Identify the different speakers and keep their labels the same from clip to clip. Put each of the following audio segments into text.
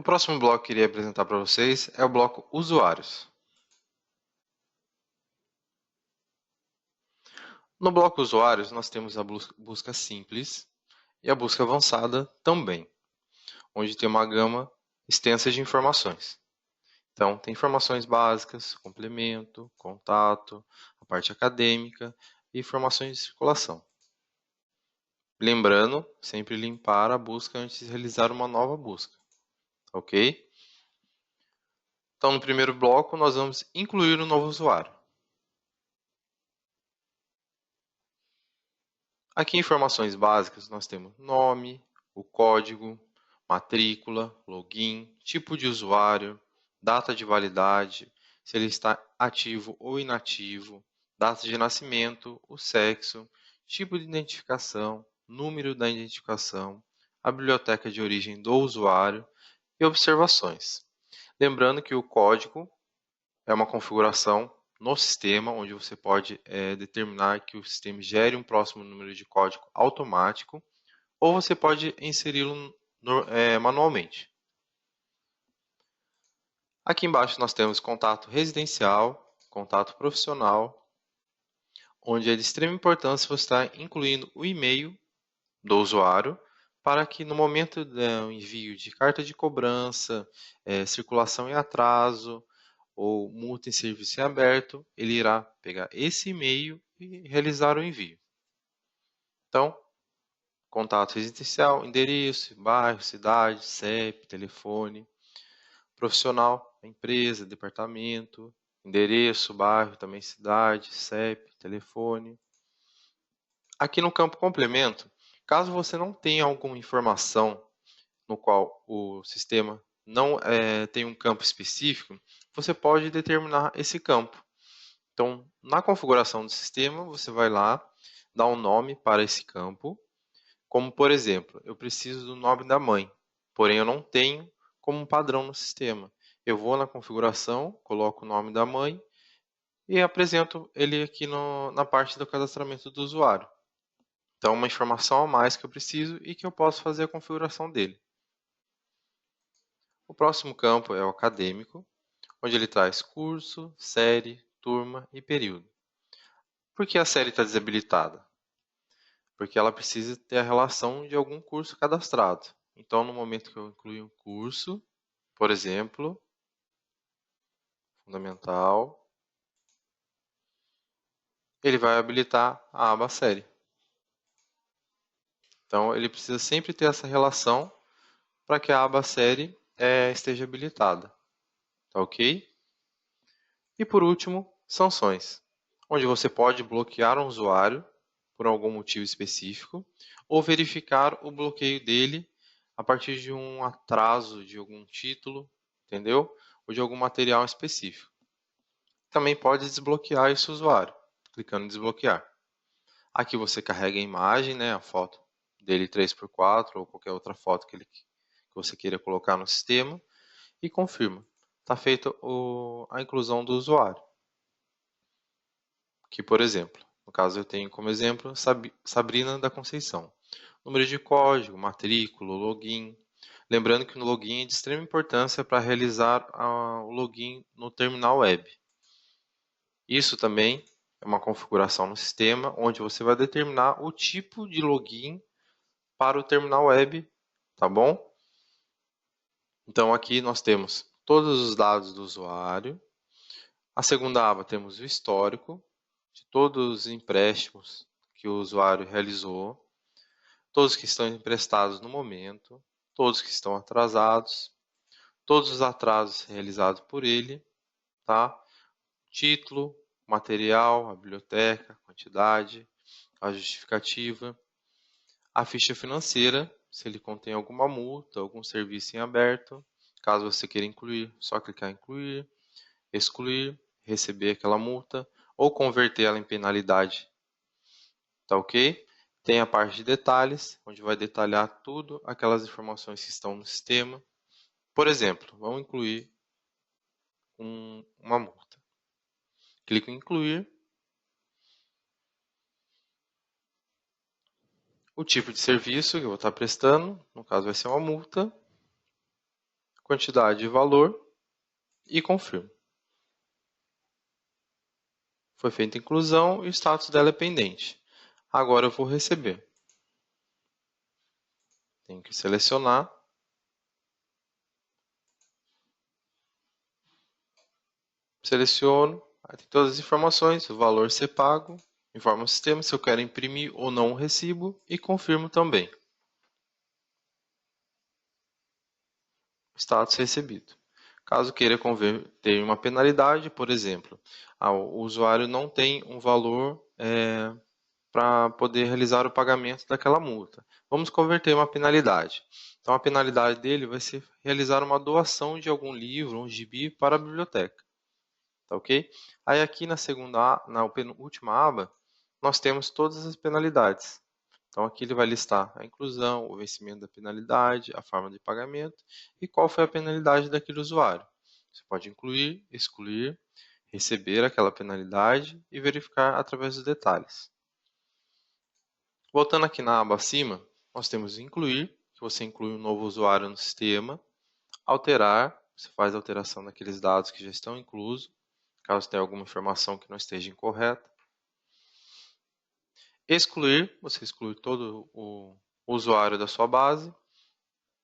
Speaker 1: O próximo bloco que eu iria apresentar para vocês é o bloco Usuários. No bloco Usuários, nós temos a busca simples e a busca avançada também, onde tem uma gama extensa de informações. Então, tem informações básicas, complemento, contato, a parte acadêmica e informações de circulação. Lembrando, sempre limpar a busca antes de realizar uma nova busca, ok? Então, no primeiro bloco, nós vamos incluir um novo usuário. Aqui em informações básicas, nós temos nome, o código, matrícula, login, tipo de usuário, data de validade, se ele está ativo ou inativo, data de nascimento, o sexo, tipo de identificação, número da identificação, a biblioteca de origem do usuário e observações. Lembrando que o código é uma configuração no sistema, onde você pode determinar que o sistema gere um próximo número de código automático, ou você pode inseri-lo manualmente. Aqui embaixo nós temos contato residencial, contato profissional, onde é de extrema importância você estar incluindo o e-mail do usuário, para que no momento do envio de carta de cobrança, circulação em atraso, ou multa em serviço em aberto, ele irá pegar esse e-mail e realizar o envio. Então, contato residencial, endereço, bairro, cidade, CEP, telefone. Profissional, empresa, departamento, endereço, bairro, também cidade, CEP, telefone. Aqui no campo complemento, caso você não tenha alguma informação no qual o sistema não tem um campo específico, você pode determinar esse campo. Então, na configuração do sistema, você vai lá, dar um nome para esse campo, como por exemplo, eu preciso do nome da mãe, porém eu não tenho como um padrão no sistema. Eu vou na configuração, coloco o nome da mãe e apresento ele aqui na parte do cadastramento do usuário. Então, uma informação a mais que eu preciso e que eu posso fazer a configuração dele. O próximo campo é o acadêmico, onde ele traz curso, série, turma e período. Por que a série está desabilitada? Porque ela precisa ter a relação de algum curso cadastrado. Então, no momento que eu incluir um curso, por exemplo, fundamental, ele vai habilitar a aba série. Então, ele precisa sempre ter essa relação para que a aba série esteja habilitada. Tá ok? E por último, sanções, onde você pode bloquear um usuário por algum motivo específico ou verificar o bloqueio dele a partir de um atraso de algum título, entendeu? Ou de algum material específico. Também pode desbloquear esse usuário, clicando em desbloquear. Aqui você carrega a imagem, né, a foto dele 3x4 ou qualquer outra foto que você queira colocar no sistema e confirma. Está feita a inclusão do usuário. Que, por exemplo, no caso eu tenho como exemplo Sabrina da Conceição. Número de código, matrícula, login. Lembrando que no login é de extrema importância para realizar o login no terminal web. Isso também é uma configuração no sistema, onde você vai determinar o tipo de login para o terminal web, tá bom? Então aqui nós temos todos os dados do usuário. A segunda aba temos o histórico de todos os empréstimos que o usuário realizou, todos que estão emprestados no momento, todos que estão atrasados, todos os atrasos realizados por ele, tá? Título, material, a biblioteca, a quantidade, a justificativa, a ficha financeira, se ele contém alguma multa, algum serviço em aberto. Caso você queira incluir, só clicar em incluir, excluir, receber aquela multa ou converter ela em penalidade. Tá ok? Tem a parte de detalhes, onde vai detalhar tudo aquelas informações que estão no sistema. Por exemplo, vamos incluir uma multa. Clico em incluir. O tipo de serviço que eu vou estar prestando, no caso vai ser uma multa. quantidade e valor e confirmo. Foi feita a inclusão e o status dela é pendente. Agora eu vou receber. Tenho que selecionar. Seleciono, aí tem todas as informações, o valor ser pago, informo o sistema se eu quero imprimir ou não o recibo e confirmo também. Status recebido. Caso queira converter uma penalidade, por exemplo, o usuário não tem um valor para poder realizar o pagamento daquela multa. Vamos converter uma penalidade. Então, a penalidade dele vai ser realizar uma doação de algum livro, um gibi para a biblioteca. Tá ok? Aí aqui na última aba, nós temos todas as penalidades. Então aqui ele vai listar a inclusão, o vencimento da penalidade, a forma de pagamento e qual foi a penalidade daquele usuário. Você pode incluir, excluir, receber aquela penalidade e verificar através dos detalhes. Voltando aqui na aba acima, nós temos incluir, que você inclui um novo usuário no sistema, alterar, você faz a alteração daqueles dados que já estão inclusos, caso tenha alguma informação que não esteja incorreta. Excluir, você exclui todo o usuário da sua base.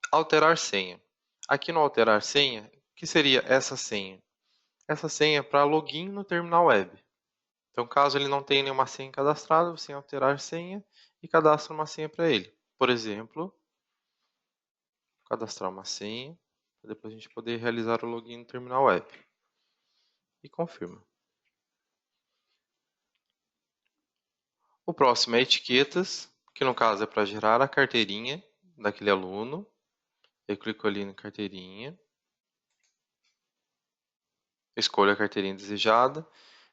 Speaker 1: Alterar senha. Aqui no alterar senha, o que seria essa senha? Essa senha é para login no terminal web. Então, caso ele não tenha nenhuma senha cadastrada, você alterar senha e cadastra uma senha para ele. Por exemplo, cadastrar uma senha, para depois a gente poder realizar o login no terminal web. E confirma. O próximo é etiquetas, que no caso é para gerar a carteirinha daquele aluno. Eu clico ali na carteirinha, escolho a carteirinha desejada,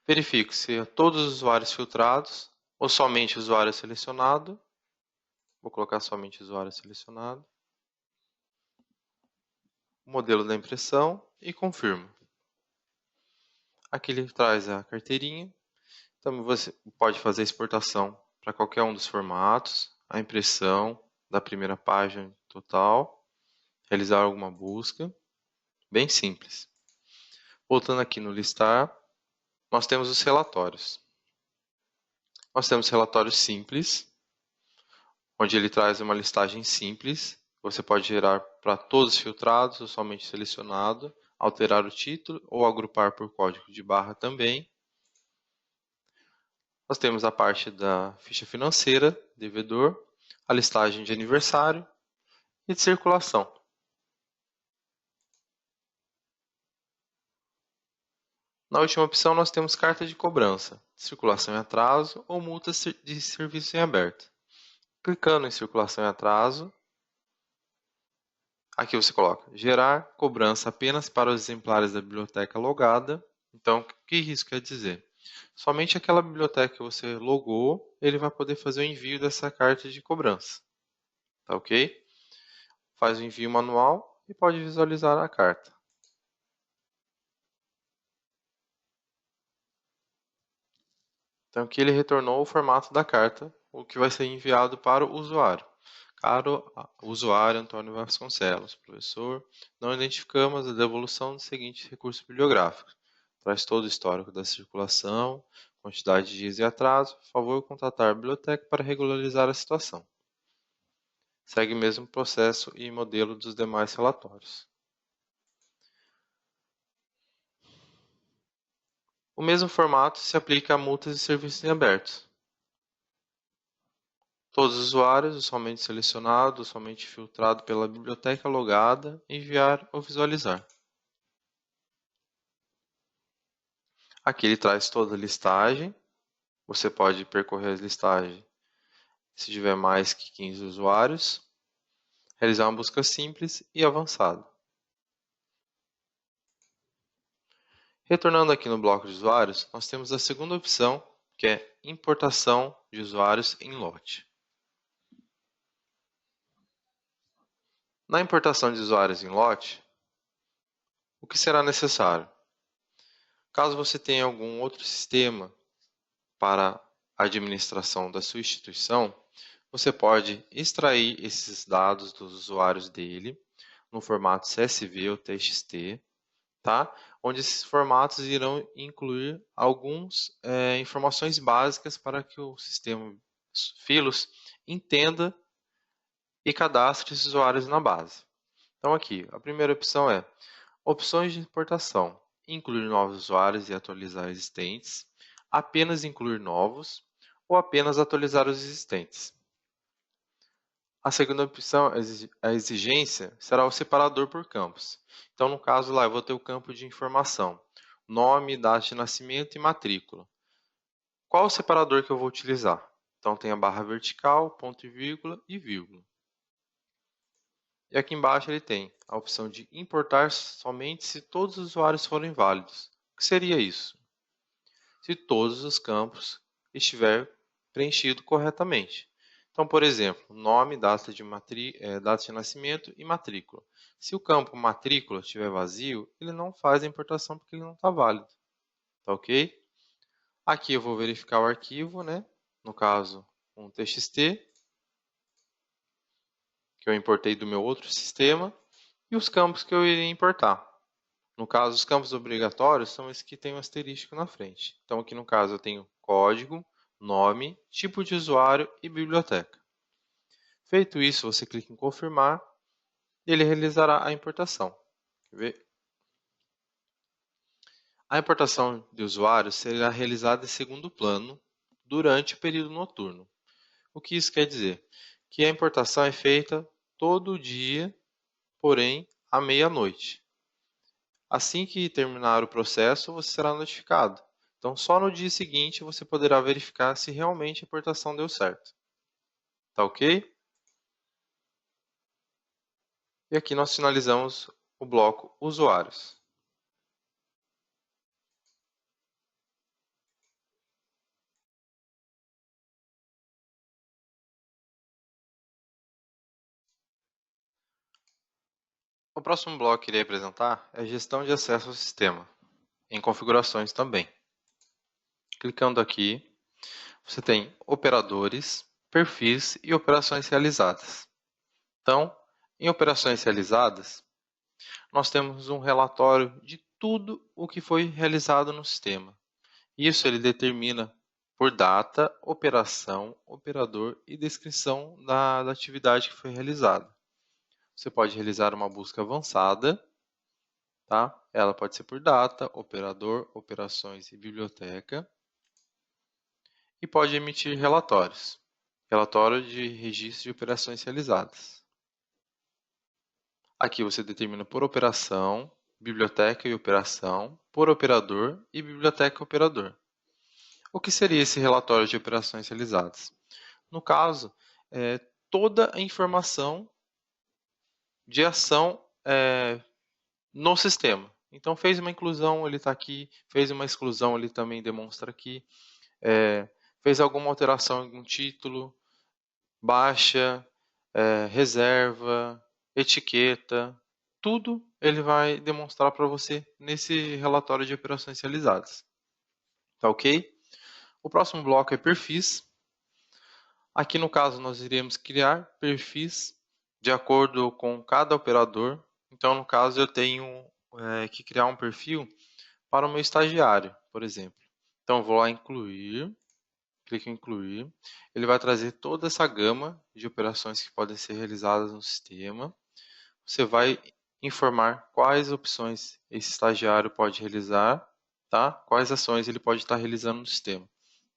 Speaker 1: verifico se todos os usuários filtrados ou somente usuário selecionado. Vou colocar somente usuário selecionado. O modelo da impressão e confirmo. Aqui ele traz a carteirinha. Então você pode fazer a exportação para qualquer um dos formatos, a impressão da primeira página total, realizar alguma busca, bem simples. Voltando aqui no listar, nós temos os relatórios. Nós temos relatórios simples, onde ele traz uma listagem simples. Você pode gerar para todos filtrados ou somente selecionado, alterar o título ou agrupar por código de barra também. Nós temos a parte da ficha financeira, devedor, a listagem de aniversário e de circulação. Na última opção, nós temos carta de cobrança, circulação em atraso ou multas de serviço em aberto. Clicando em circulação em atraso, aqui você coloca gerar cobrança apenas para os exemplares da biblioteca logada. Então, o que isso quer dizer? Somente aquela biblioteca que você logou, ele vai poder fazer o envio dessa carta de cobrança. Tá ok? Faz o envio manual e pode visualizar a carta. Então aqui ele retornou o formato da carta, o que vai ser enviado para o usuário. Caro usuário Antônio Vasconcelos, professor, não identificamos a devolução dos seguintes recursos bibliográficos. Traz todo o histórico da circulação, quantidade de dias e atraso. Por favor, contatar a biblioteca para regularizar a situação. Segue o mesmo processo e modelo dos demais relatórios. O mesmo formato se aplica a multas e serviços em aberto. Todos os usuários, somente selecionado, somente filtrado pela biblioteca logada, enviar ou visualizar. Aqui ele traz toda a listagem. Você pode percorrer a listagem se tiver mais que 15 usuários, realizar uma busca simples e avançada. Retornando aqui no bloco de usuários, nós temos a segunda opção, que é importação de usuários em lote. Na importação de usuários em lote, o que será necessário? Caso você tenha algum outro sistema para a administração da sua instituição, você pode extrair esses dados dos usuários dele no formato CSV ou TXT, tá? Onde esses formatos irão incluir algumas informações básicas para que o sistema Philos entenda e cadastre esses usuários na base. Então aqui, a primeira opção é opções de importação, incluir novos usuários e atualizar existentes, apenas incluir novos ou apenas atualizar os existentes. A segunda opção, a exigência, será o separador por campos. Então, no caso lá, eu vou ter o campo de informação, nome, data de nascimento e matrícula. Qual o separador que eu vou utilizar? Então, tem a barra vertical, ponto e vírgula. E aqui embaixo ele tem a opção de importar somente se todos os usuários forem válidos. O que seria isso? Se todos os campos estiver preenchido corretamente. Então, por exemplo, nome, data de nascimento e matrícula. Se o campo matrícula estiver vazio, ele não faz a importação porque ele não está válido. Tá ok? Aqui eu vou verificar o arquivo, né? No caso, um TXT, que eu importei do meu outro sistema, e os campos que eu irei importar. No caso, os campos obrigatórios são esses que têm um asterisco na frente. Então, aqui no caso, eu tenho código, nome, tipo de usuário e biblioteca. Feito isso, você clica em confirmar e ele realizará a importação. Quer ver? A importação de usuários será realizada em segundo plano durante o período noturno. O que isso quer dizer? Que a importação é feita todo dia, porém à meia-noite. Assim que terminar o processo, você será notificado. Então, só no dia seguinte você poderá verificar se realmente a importação deu certo. Tá ok? E aqui nós finalizamos o bloco usuários. O próximo bloco que irei apresentar é gestão de acesso ao sistema, em configurações também. Clicando aqui, você tem operadores, perfis e operações realizadas. Então, em operações realizadas, nós temos um relatório de tudo o que foi realizado no sistema. Isso ele determina por data, operação, operador e descrição da atividade que foi realizada. Você pode realizar uma busca avançada, tá? Ela pode ser por data, operador, operações e biblioteca. E pode emitir relatórios. Relatório de registro de operações realizadas. Aqui você determina por operação, biblioteca e operação, por operador e biblioteca e operador. O que seria esse relatório de operações realizadas? No caso, toda a informação de ação no sistema. Então, fez uma inclusão, ele está aqui, fez uma exclusão, ele também demonstra aqui, fez alguma alteração em algum título, baixa, reserva, etiqueta, tudo ele vai demonstrar para você nesse relatório de operações realizadas. Tá ok? O próximo bloco é perfis. Aqui no caso nós iremos criar perfis de acordo com cada operador. Então no caso eu tenho que criar um perfil para o meu estagiário, por exemplo. Então eu vou lá incluir, clico em incluir. Ele vai trazer toda essa gama de operações que podem ser realizadas no sistema. Você vai informar quais opções esse estagiário pode realizar, tá? Quais ações ele pode estar realizando no sistema.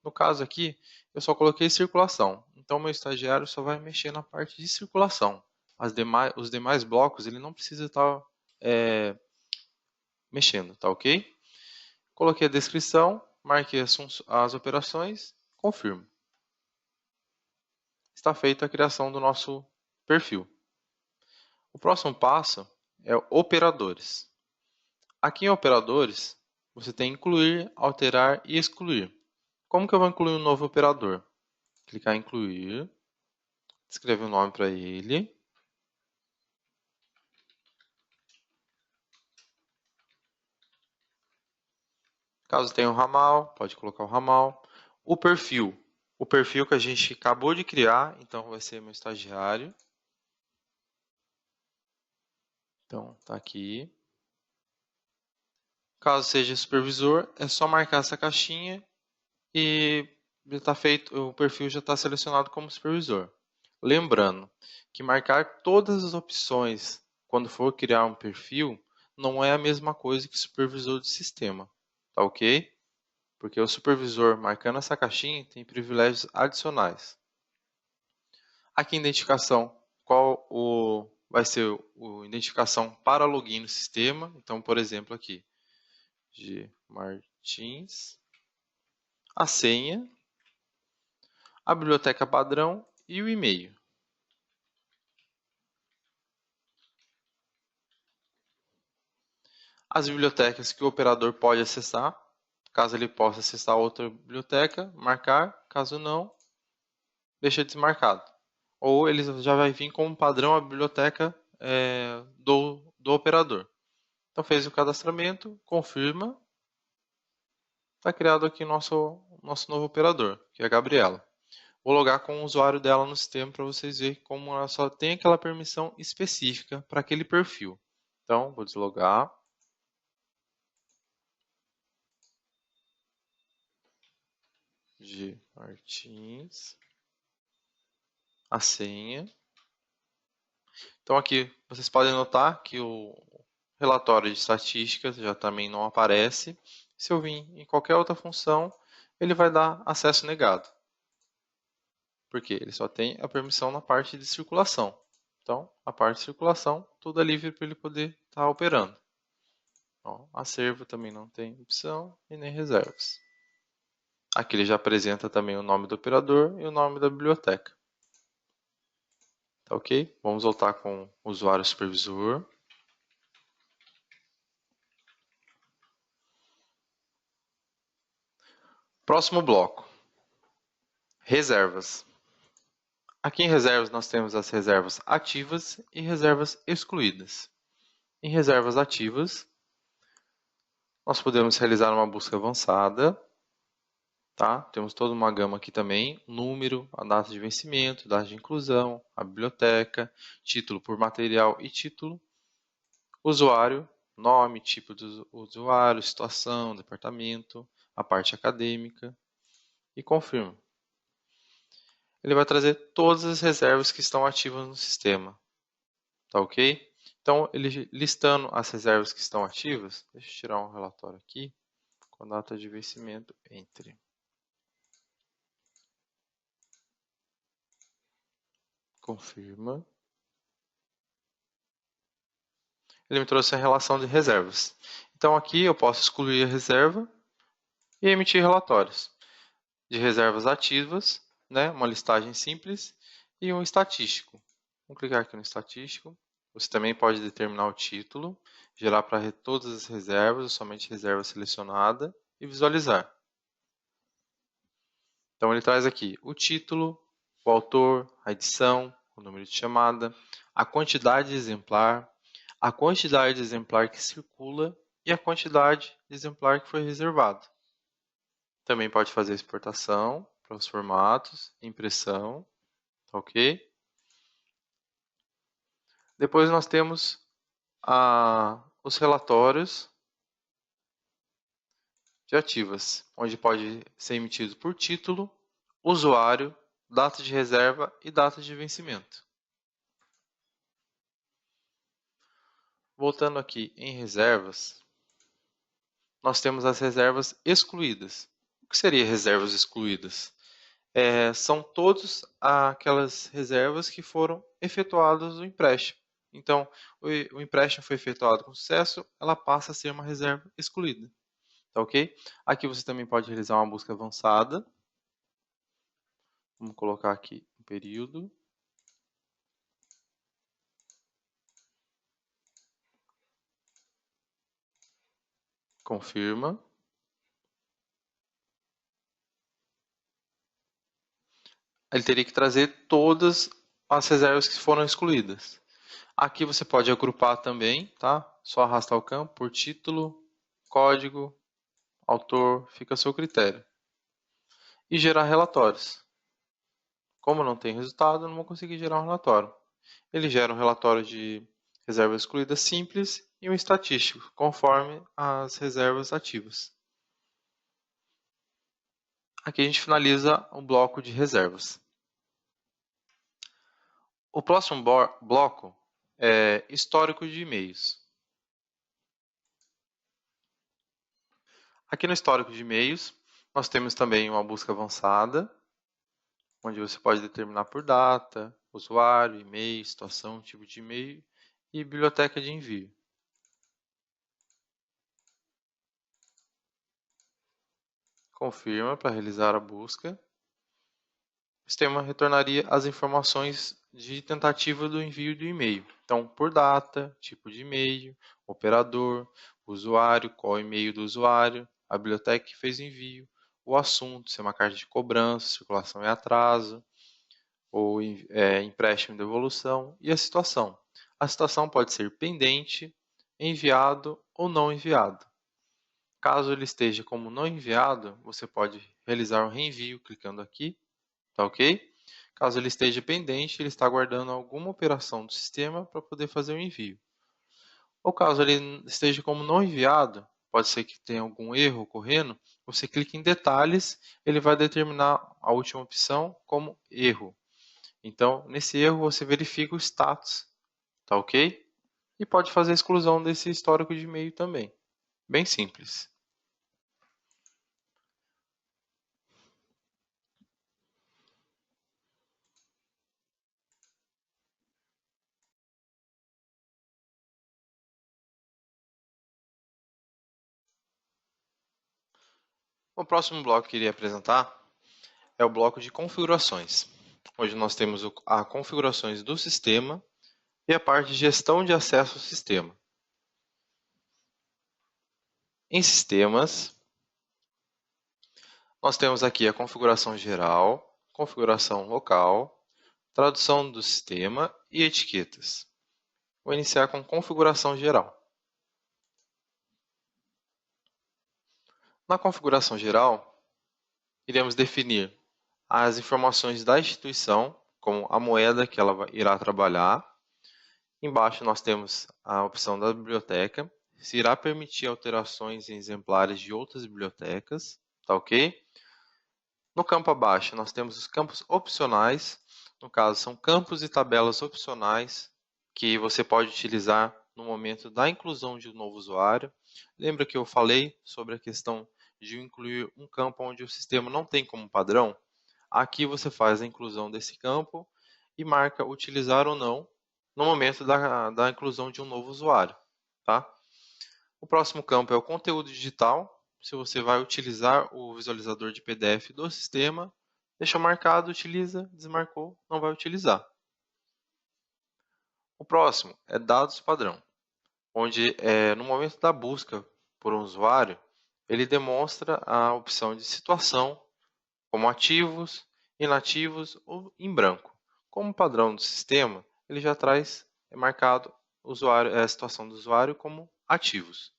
Speaker 1: No caso aqui, eu só coloquei circulação. Então, meu estagiário só vai mexer na parte de circulação. Os demais blocos ele não precisa estar mexendo, tá ok? Coloquei a descrição, marquei as operações, confirmo. Está feita a criação do nosso perfil. O próximo passo é operadores. Aqui em operadores, você tem incluir, alterar e excluir. Como que eu vou incluir um novo operador? Clicar em incluir, escrever o nome para ele. Caso tenha um ramal, pode colocar o ramal. O perfil que a gente acabou de criar, então vai ser meu estagiário. Então, tá aqui. Caso seja supervisor, é só marcar essa caixinha e já tá feito, o perfil já está selecionado como supervisor. Lembrando que marcar todas as opções quando for criar um perfil não é a mesma coisa que supervisor de sistema, tá ok? Porque o supervisor marcando essa caixinha tem privilégios adicionais. Aqui identificação, vai ser a identificação para login no sistema. Então, por exemplo, aqui, G Martins, a senha, a biblioteca padrão e o e-mail. As bibliotecas que o operador pode acessar, caso ele possa acessar outra biblioteca, marcar, caso não, deixa desmarcado. Ou ele já vai vir como padrão a biblioteca do operador. Então fez o cadastramento, confirma, está criado aqui nosso novo operador, que é a Gabriela. Vou logar com o usuário dela no sistema para vocês verem como ela só tem aquela permissão específica para aquele perfil. Então, vou deslogar. G Martins. A senha. Então aqui vocês podem notar que o relatório de estatísticas já também não aparece. Se eu vir em qualquer outra função, ele vai dar acesso negado. Porque ele só tem a permissão na parte de circulação. Então, a parte de circulação, tudo é livre para ele poder estar operando. Ó, acervo também não tem opção e nem reservas. Aqui ele já apresenta também o nome do operador e o nome da biblioteca. Tá ok? Vamos voltar com o usuário supervisor. Próximo bloco. Reservas. Aqui em reservas nós temos as reservas ativas e reservas excluídas. Em reservas ativas, nós podemos realizar uma busca avançada. Tá? Temos toda uma gama aqui também, número, a data de vencimento, data de inclusão, a biblioteca, título por material e título, usuário, nome, tipo do usuário, situação, departamento, a parte acadêmica e confirma. Ele vai trazer todas as reservas que estão ativas no sistema, tá ok? Então, ele listando as reservas que estão ativas, deixa eu tirar um relatório aqui, com a data de vencimento entre. Confirma. Ele me trouxe a relação de reservas. Então aqui eu posso excluir a reserva e emitir relatórios de reservas ativas, né, uma listagem simples e um estatístico. Vamos clicar aqui no estatístico. Você também pode determinar o título, gerar para todas as reservas ou somente reserva selecionada e visualizar. Então ele traz aqui o título, o autor, a edição, o número de chamada, a quantidade de exemplar, a quantidade de exemplar que circula e a quantidade de exemplar que foi reservado. Também pode fazer exportação para os formatos, impressão, tá ok? Depois nós temos os relatórios de ativas, onde pode ser emitido por título, usuário, data de reserva e data de vencimento. Voltando aqui em reservas, nós temos as reservas excluídas. O que seria reservas excluídas? São todas aquelas reservas que foram efetuadas no empréstimo. Então, o empréstimo foi efetuado com sucesso, ela passa a ser uma reserva excluída. Tá ok? Aqui você também pode realizar uma busca avançada. Vamos colocar aqui um período. Confirma. Ele teria que trazer todas as reservas que foram excluídas. Aqui você pode agrupar também, tá? Só arrastar o campo por título, código, autor, fica a seu critério. E gerar relatórios. Como não tem resultado, eu não vou conseguir gerar um relatório. Ele gera um relatório de reserva excluída simples e um estatístico, conforme as reservas ativas. Aqui a gente finaliza o bloco de reservas. O próximo bloco é histórico de e-mails. Aqui no histórico de e-mails, nós temos também uma busca avançada, onde você pode determinar por data, usuário, e-mail, situação, tipo de e-mail e biblioteca de envio. Confirma para realizar a busca. O sistema retornaria as informações de tentativa do envio do e-mail. Então, por data, tipo de e-mail, operador, usuário, qual e-mail do usuário, a biblioteca que fez o envio, o assunto, se é uma carta de cobrança, circulação e atraso, ou empréstimo e devolução, e a situação. A situação pode ser pendente, enviado ou não enviado. Caso ele esteja como não enviado, você pode realizar um reenvio clicando aqui, tá ok? Caso ele esteja pendente, ele está aguardando alguma operação do sistema para poder fazer o envio. Ou caso ele esteja como não enviado, pode ser que tenha algum erro ocorrendo, você clica em detalhes, ele vai determinar a última opção como erro. Então, nesse erro, você verifica o status, tá ok? E pode fazer a exclusão desse histórico de e-mail também. Bem simples. O próximo bloco que eu iria apresentar é o bloco de configurações, onde nós temos as configurações do sistema e a parte de gestão de acesso ao sistema. Em sistemas, nós temos aqui a configuração geral, configuração local, tradução do sistema e etiquetas. Vou iniciar com configuração geral. Na configuração geral, iremos definir as informações da instituição, como a moeda que ela irá trabalhar. Embaixo nós temos a opção da biblioteca, se irá permitir alterações em exemplares de outras bibliotecas, tá ok? No campo abaixo nós temos os campos opcionais, no caso são campos e tabelas opcionais que você pode utilizar no momento da inclusão de um novo usuário. Lembra que eu falei sobre a questão de incluir um campo onde o sistema não tem como padrão? Aqui você faz a inclusão desse campo e marca utilizar ou não no momento da inclusão de um novo usuário. Tá? O próximo campo é o conteúdo digital. Se você vai utilizar o visualizador de PDF do sistema, deixou marcado, utiliza, desmarcou, não vai utilizar. O próximo é dados padrão, onde no momento da busca por um usuário, ele demonstra a opção de situação, como ativos, inativos ou em branco. Como padrão do sistema, ele já traz marcado a situação do usuário como ativos.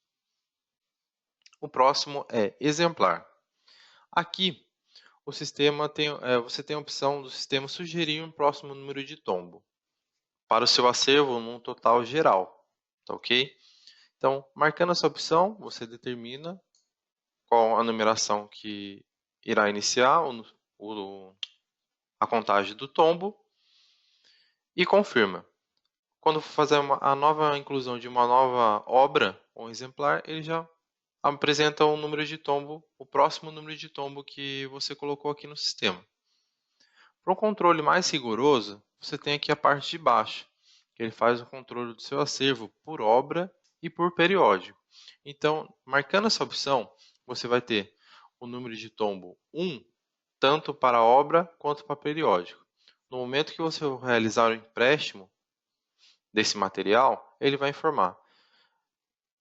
Speaker 1: O próximo é exemplar. Aqui, o sistema você tem a opção do sistema sugerir um próximo número de tombo para o seu acervo num total geral, tá ok? Então, marcando essa opção, você determina qual a numeração que irá iniciar a contagem do tombo e confirma. Quando for fazer a nova inclusão de uma nova obra ou exemplar, ele já apresenta o número de tombo, o próximo número de tombo que você colocou aqui no sistema. Para um controle mais rigoroso, você tem aqui a parte de baixo, que ele faz o controle do seu acervo por obra e por periódico. Então, marcando essa opção, você vai ter o número de tombo 1, tanto para a obra quanto para periódico. No momento que você realizar o empréstimo desse material, ele vai informar: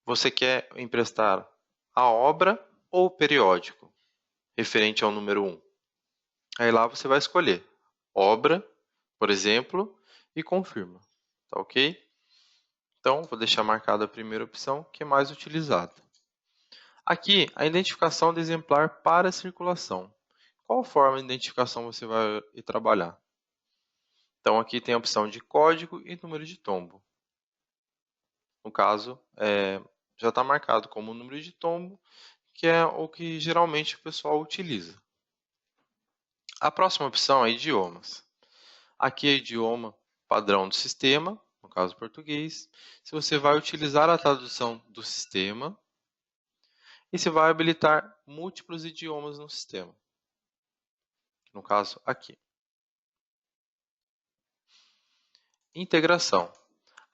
Speaker 1: você quer emprestar a obra ou o periódico, referente ao número 1. Aí lá você vai escolher obra, por exemplo, e confirma. Tá ok? Então, vou deixar marcada a primeira opção, que é mais utilizada. Aqui, a identificação do exemplar para circulação. Qual forma de identificação você vai trabalhar? Então, aqui tem a opção de código e número de tombo. No caso, já está marcado como número de tombo, que é o que geralmente o pessoal utiliza. A próxima opção é idiomas. Aqui é idioma padrão do sistema, no caso português. Se você vai utilizar a tradução do sistema e se vai habilitar múltiplos idiomas no sistema. No caso, aqui. Integração.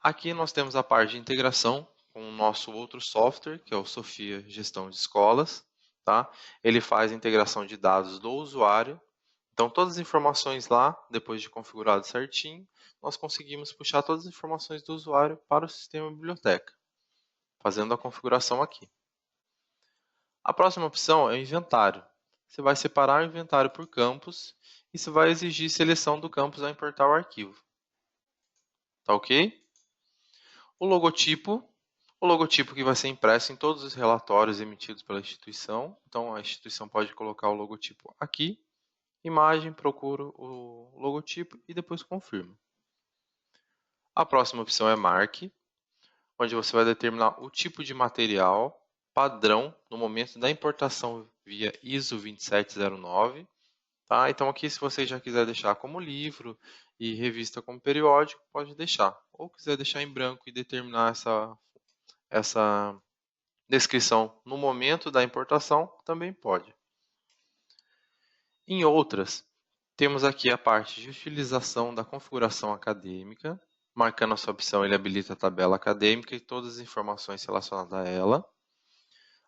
Speaker 1: Aqui nós temos a parte de integração com o nosso outro software, que é o Sofia Gestão de Escolas. Tá? Ele faz a integração de dados do usuário. Então, todas as informações lá, depois de configurado certinho, nós conseguimos puxar todas as informações do usuário para o sistema biblioteca, fazendo a configuração aqui. A próxima opção é o inventário. Você vai separar o inventário por campos e você vai exigir seleção do campus ao importar o arquivo. Tá ok? O logotipo que vai ser impresso em todos os relatórios emitidos pela instituição. Então, a instituição pode colocar o logotipo aqui. Imagem, procuro o logotipo e depois confirmo. A próxima opção é Marque, onde você vai determinar o tipo de material padrão no momento da importação via ISO 2709. Tá? Então aqui, se você já quiser deixar como livro e revista como periódico, pode deixar. Ou quiser deixar em branco e determinar essa descrição no momento da importação, também pode. Em outras, temos aqui a parte de utilização da configuração acadêmica. Marcando a sua opção, ele habilita a tabela acadêmica e todas as informações relacionadas a ela.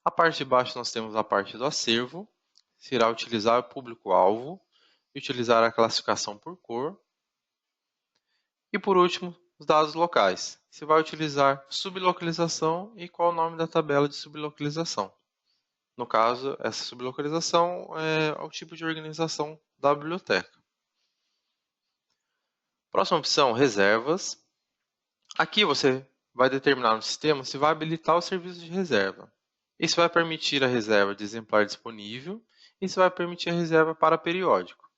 Speaker 1: A parte de baixo nós temos a parte do acervo, que irá utilizar o público-alvo e utilizar a classificação por cor. E por último, os dados locais. Você vai utilizar sublocalização e qual o nome da tabela de sublocalização. No caso, essa sublocalização é o tipo de organização da biblioteca. Próxima opção, reservas. Aqui você vai determinar no sistema se vai habilitar o serviço de reserva. Isso vai permitir a reserva de exemplar disponível e se vai permitir a reserva para periódico.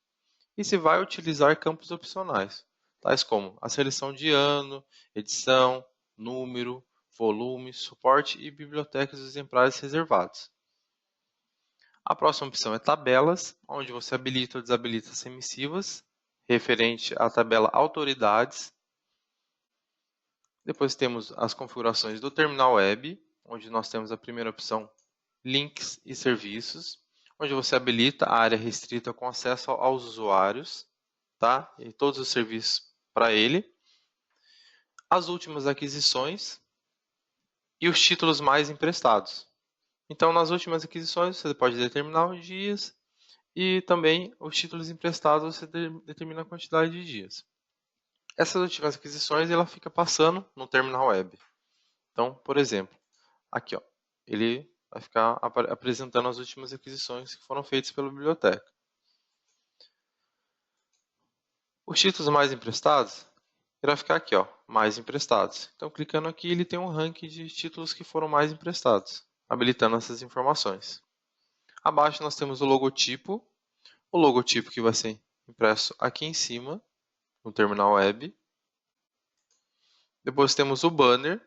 Speaker 1: E se vai utilizar campos opcionais, tais como a seleção de ano, edição, número, volume, suporte e bibliotecas dos exemplares reservados. A próxima opção é tabelas, onde você habilita ou desabilita as remissivas, referente à tabela autoridades. Depois temos as configurações do terminal web, onde nós temos a primeira opção, links e serviços, onde você habilita a área restrita com acesso aos usuários, tá? E todos os serviços para ele. As últimas aquisições e os títulos mais emprestados. Então, nas últimas aquisições, você pode determinar os dias e também os títulos emprestados você determina a quantidade de dias. Essas últimas aquisições ela fica passando no terminal web. Então, por exemplo, aqui ó, ele vai ficar apresentando as últimas aquisições que foram feitas pela biblioteca. Os títulos mais emprestados irá ficar aqui, ó, mais emprestados. Então, clicando aqui, ele tem um ranking de títulos que foram mais emprestados, habilitando essas informações. Abaixo nós temos o logotipo que vai ser impresso aqui em cima, no terminal web. Depois temos o banner,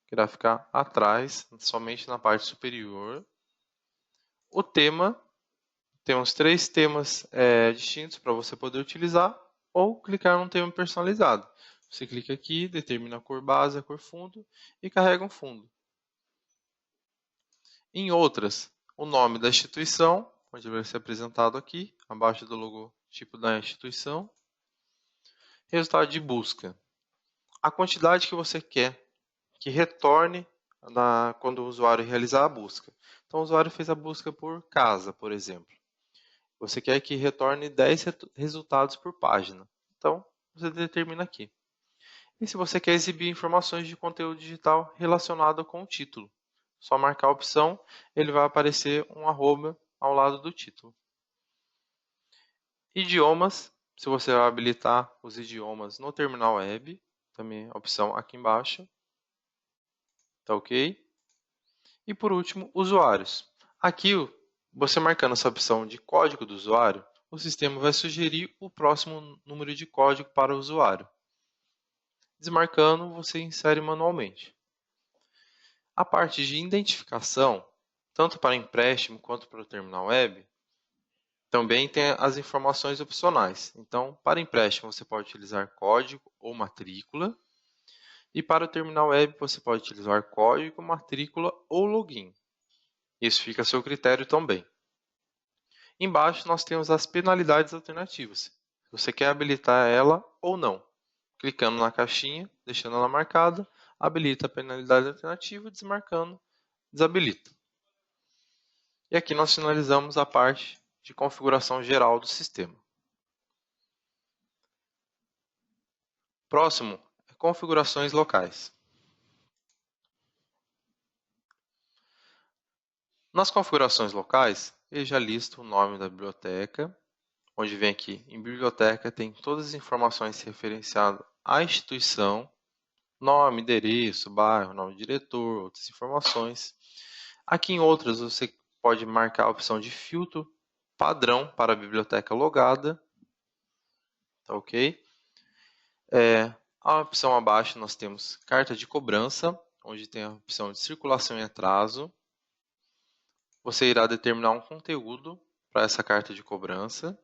Speaker 1: que irá ficar atrás, somente na parte superior. O tema, temos 3 temas distintos para você poder utilizar, ou clicar num tema personalizado. Você clica aqui, determina a cor base, a cor fundo e carrega um fundo. Em outras, o nome da instituição, onde vai ser apresentado aqui, abaixo do logotipo da instituição. Resultado de busca. A quantidade que você quer que retorne quando o usuário realizar a busca. Então, o usuário fez a busca por casa, por exemplo. Você quer que retorne 10 resultados por página. Então, você determina aqui. E se você quer exibir informações de conteúdo digital relacionado com o título, só marcar a opção, ele vai aparecer um arroba ao lado do título. Idiomas, se você vai habilitar os idiomas no terminal web, também a opção aqui embaixo. Tá ok? E por último, usuários. Aqui, você marcando essa opção de código do usuário, o sistema vai sugerir o próximo número de código para o usuário. Desmarcando, você insere manualmente. A parte de identificação, tanto para empréstimo quanto para o terminal web, também tem as informações opcionais. Então, para empréstimo, você pode utilizar código ou matrícula. E para o terminal web, você pode utilizar código, matrícula ou login. Isso fica a seu critério também. Embaixo, nós temos as penalidades alternativas. Se você quer habilitar ela ou não. Clicando na caixinha, deixando ela marcada, habilita a penalidade alternativa, desmarcando, desabilita. E aqui nós finalizamos a parte de configuração geral do sistema. Próximo é configurações locais. Nas configurações locais, ele já lista o nome da biblioteca, onde vem aqui em biblioteca tem todas as informações referenciadas à instituição, nome, endereço, bairro, nome do diretor, outras informações. Aqui em outras você pode marcar a opção de filtro padrão para a biblioteca logada, tá ok? A opção abaixo nós temos carta de cobrança, onde tem a opção de circulação e atraso. Você irá determinar um conteúdo para essa carta de cobrança.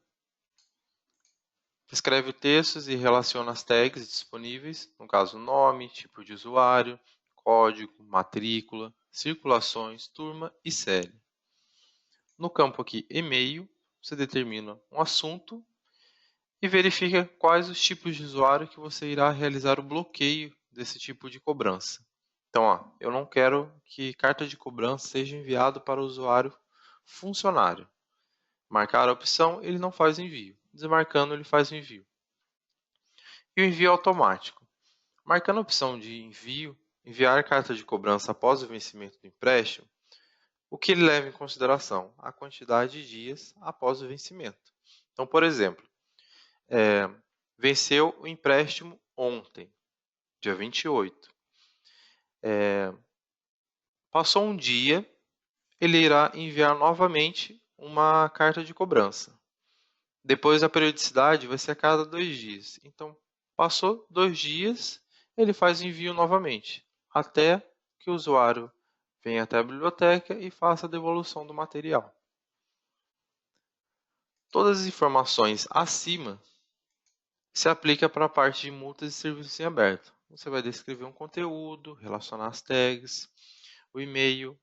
Speaker 1: Escreve textos e relaciona as tags disponíveis, no caso nome, tipo de usuário, código, matrícula, circulações, turma e série. No campo aqui e-mail, você determina um assunto e verifica quais os tipos de usuário que você irá realizar o bloqueio desse tipo de cobrança. Então, eu não quero que carta de cobrança seja enviado para o usuário funcionário. Marcar a opção, ele não faz envio. Desmarcando, ele faz o envio. E o envio automático. Marcando a opção de envio, enviar carta de cobrança após o vencimento do empréstimo, o que ele leva em consideração? A quantidade de dias após o vencimento. Então, por exemplo, venceu o empréstimo ontem, dia 28. Passou um dia, ele irá enviar novamente uma carta de cobrança. Depois a periodicidade vai ser a cada 2 dias. Então, passou 2 dias, ele faz o envio novamente, até que o usuário venha até a biblioteca e faça a devolução do material. Todas as informações acima se aplicam para a parte de multas e serviços em aberto. Você vai descrever um conteúdo, relacionar as tags, o e-mail,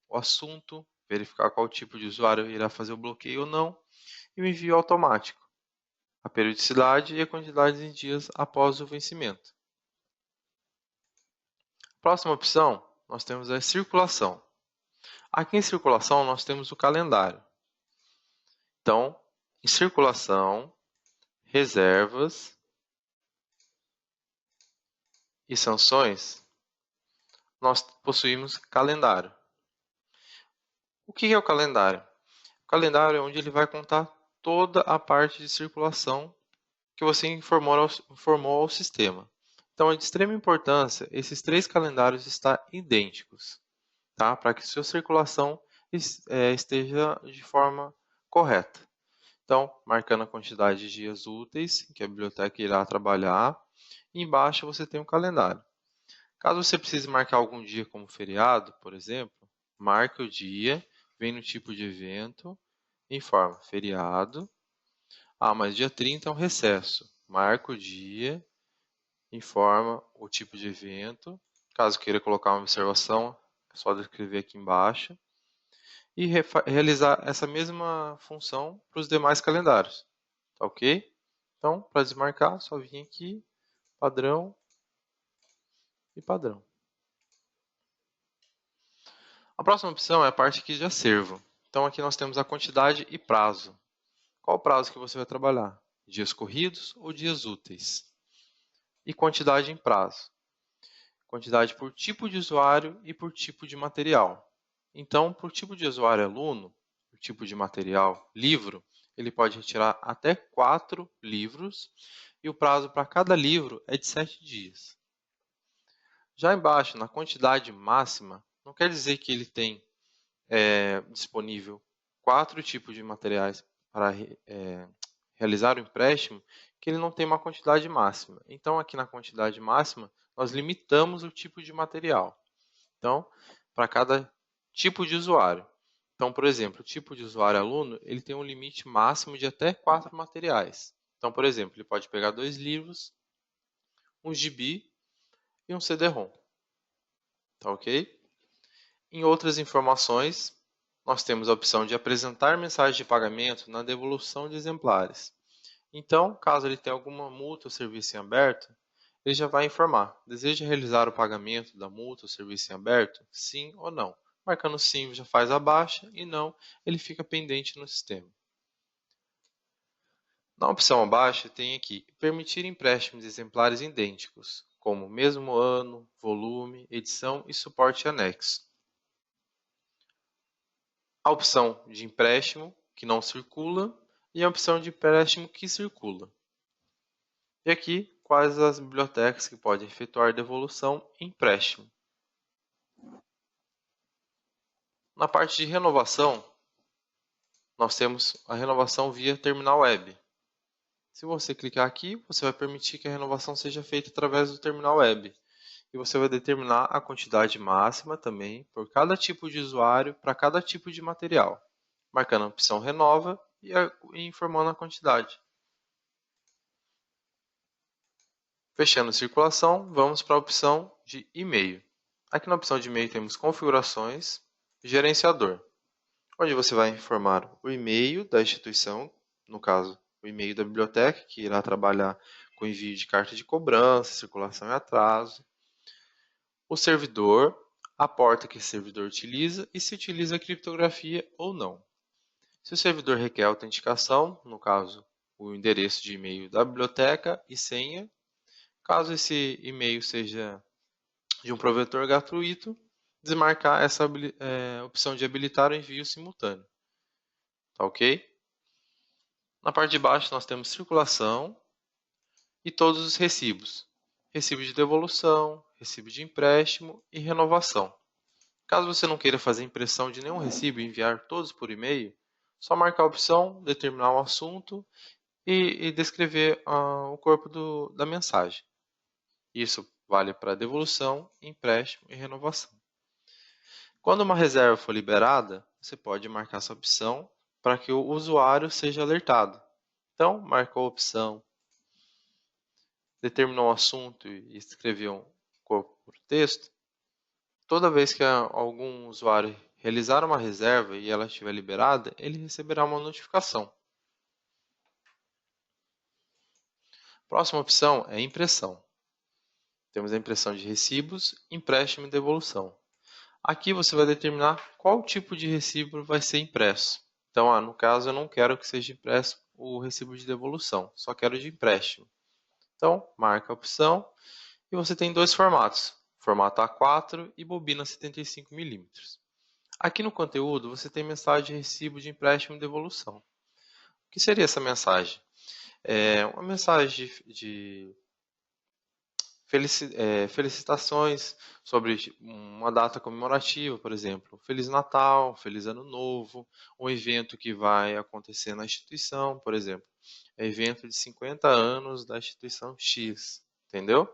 Speaker 1: o assunto, verificar qual tipo de usuário irá fazer o bloqueio ou não, e o envio automático, a periodicidade e a quantidade de dias após o vencimento. Próxima opção, nós temos a circulação. Aqui em circulação, nós temos o calendário. Então, em circulação, reservas e sanções, nós possuímos calendário. O que é o calendário? O calendário é onde ele vai contar toda a parte de circulação que você informou ao sistema. Então, é de extrema importância esses 3 calendários estar idênticos, tá? Para que sua circulação esteja de forma correta. Então, marcando a quantidade de dias úteis que a biblioteca irá trabalhar, e embaixo você tem um calendário. Caso você precise marcar algum dia como feriado, por exemplo, marque o dia, vem no tipo de evento, informa feriado. Mas dia 30 é um recesso. Marca o dia, informa o tipo de evento. Caso queira colocar uma observação, é só descrever aqui embaixo. E realizar essa mesma função para os demais calendários. Tá ok? Então, para desmarcar, só vir aqui, padrão e padrão. A próxima opção é a parte aqui de acervo. Então, aqui nós temos a quantidade e prazo. Qual o prazo que você vai trabalhar? Dias corridos ou dias úteis? E quantidade em prazo. Quantidade por tipo de usuário e por tipo de material. Então, por tipo de usuário aluno, por tipo de material livro, ele pode retirar até 4 livros e o prazo para cada livro é de 7 dias. Já embaixo, na quantidade máxima, não quer dizer que ele tem disponível 4 tipos de materiais para realizar o empréstimo, que ele não tem uma quantidade máxima. Então, aqui na quantidade máxima, nós limitamos o tipo de material. Então, para cada tipo de usuário. Então, por exemplo, o tipo de usuário aluno, ele tem um limite máximo de até 4 materiais. Então, por exemplo, ele pode pegar 2 livros, um gibi e um CD-ROM. Tá ok? Em outras informações, nós temos a opção de apresentar mensagem de pagamento na devolução de exemplares. Então, caso ele tenha alguma multa ou serviço em aberto, ele já vai informar: deseja realizar o pagamento da multa ou serviço em aberto? Sim ou não. Marcando sim, já faz a baixa, e não, ele fica pendente no sistema. Na opção abaixo, tem aqui permitir empréstimo de exemplares idênticos, como mesmo ano, volume, edição e suporte anexo. A opção de empréstimo que não circula e a opção de empréstimo que circula. E aqui, quais as bibliotecas que podem efetuar devolução e empréstimo. Na parte de renovação, nós temos a renovação via terminal web. Se você clicar aqui, você vai permitir que a renovação seja feita através do terminal web. E você vai determinar a quantidade máxima também por cada tipo de usuário para cada tipo de material, marcando a opção renova e informando a quantidade. Fechando a circulação, vamos para a opção de e-mail. Aqui na opção de e-mail temos configurações, gerenciador, onde você vai informar o e-mail da instituição, no caso, o e-mail da biblioteca, que irá trabalhar com envio de carta de cobrança, circulação e atraso, o servidor, a porta que esse servidor utiliza e se utiliza criptografia ou não. Se o servidor requer autenticação, no caso, o endereço de e-mail da biblioteca e senha, caso esse e-mail seja de um provedor gratuito, desmarcar essa opção de habilitar o envio simultâneo. Tá ok? Na parte de baixo nós temos circulação e todos os recibos. Recibo de devolução, recibo de empréstimo e renovação. Caso você não queira fazer impressão de nenhum recibo e enviar todos por e-mail, só marcar a opção, determinar o assunto e descrever o corpo da mensagem. Isso vale para devolução, empréstimo e renovação. Quando uma reserva for liberada, você pode marcar essa opção para que o usuário seja alertado. Então, marcou a opção, determinou o assunto e escreveu um corpo por texto. Toda vez que algum usuário realizar uma reserva e ela estiver liberada, ele receberá uma notificação. Próxima opção é impressão. Temos a impressão de recibos, empréstimo e devolução. Aqui você vai determinar qual tipo de recibo vai ser impresso. Então, no caso, eu não quero que seja impresso o recibo de devolução, só quero de empréstimo. Então, marca a opção e você tem dois formatos, formato A4 e bobina 75mm. Aqui no conteúdo, você tem mensagem de recibo de empréstimo e devolução. O que seria essa mensagem? É uma mensagem de felicitações sobre uma data comemorativa, por exemplo, Feliz Natal, Feliz Ano Novo, um evento que vai acontecer na instituição, por exemplo, é evento de 50 anos da instituição X, entendeu?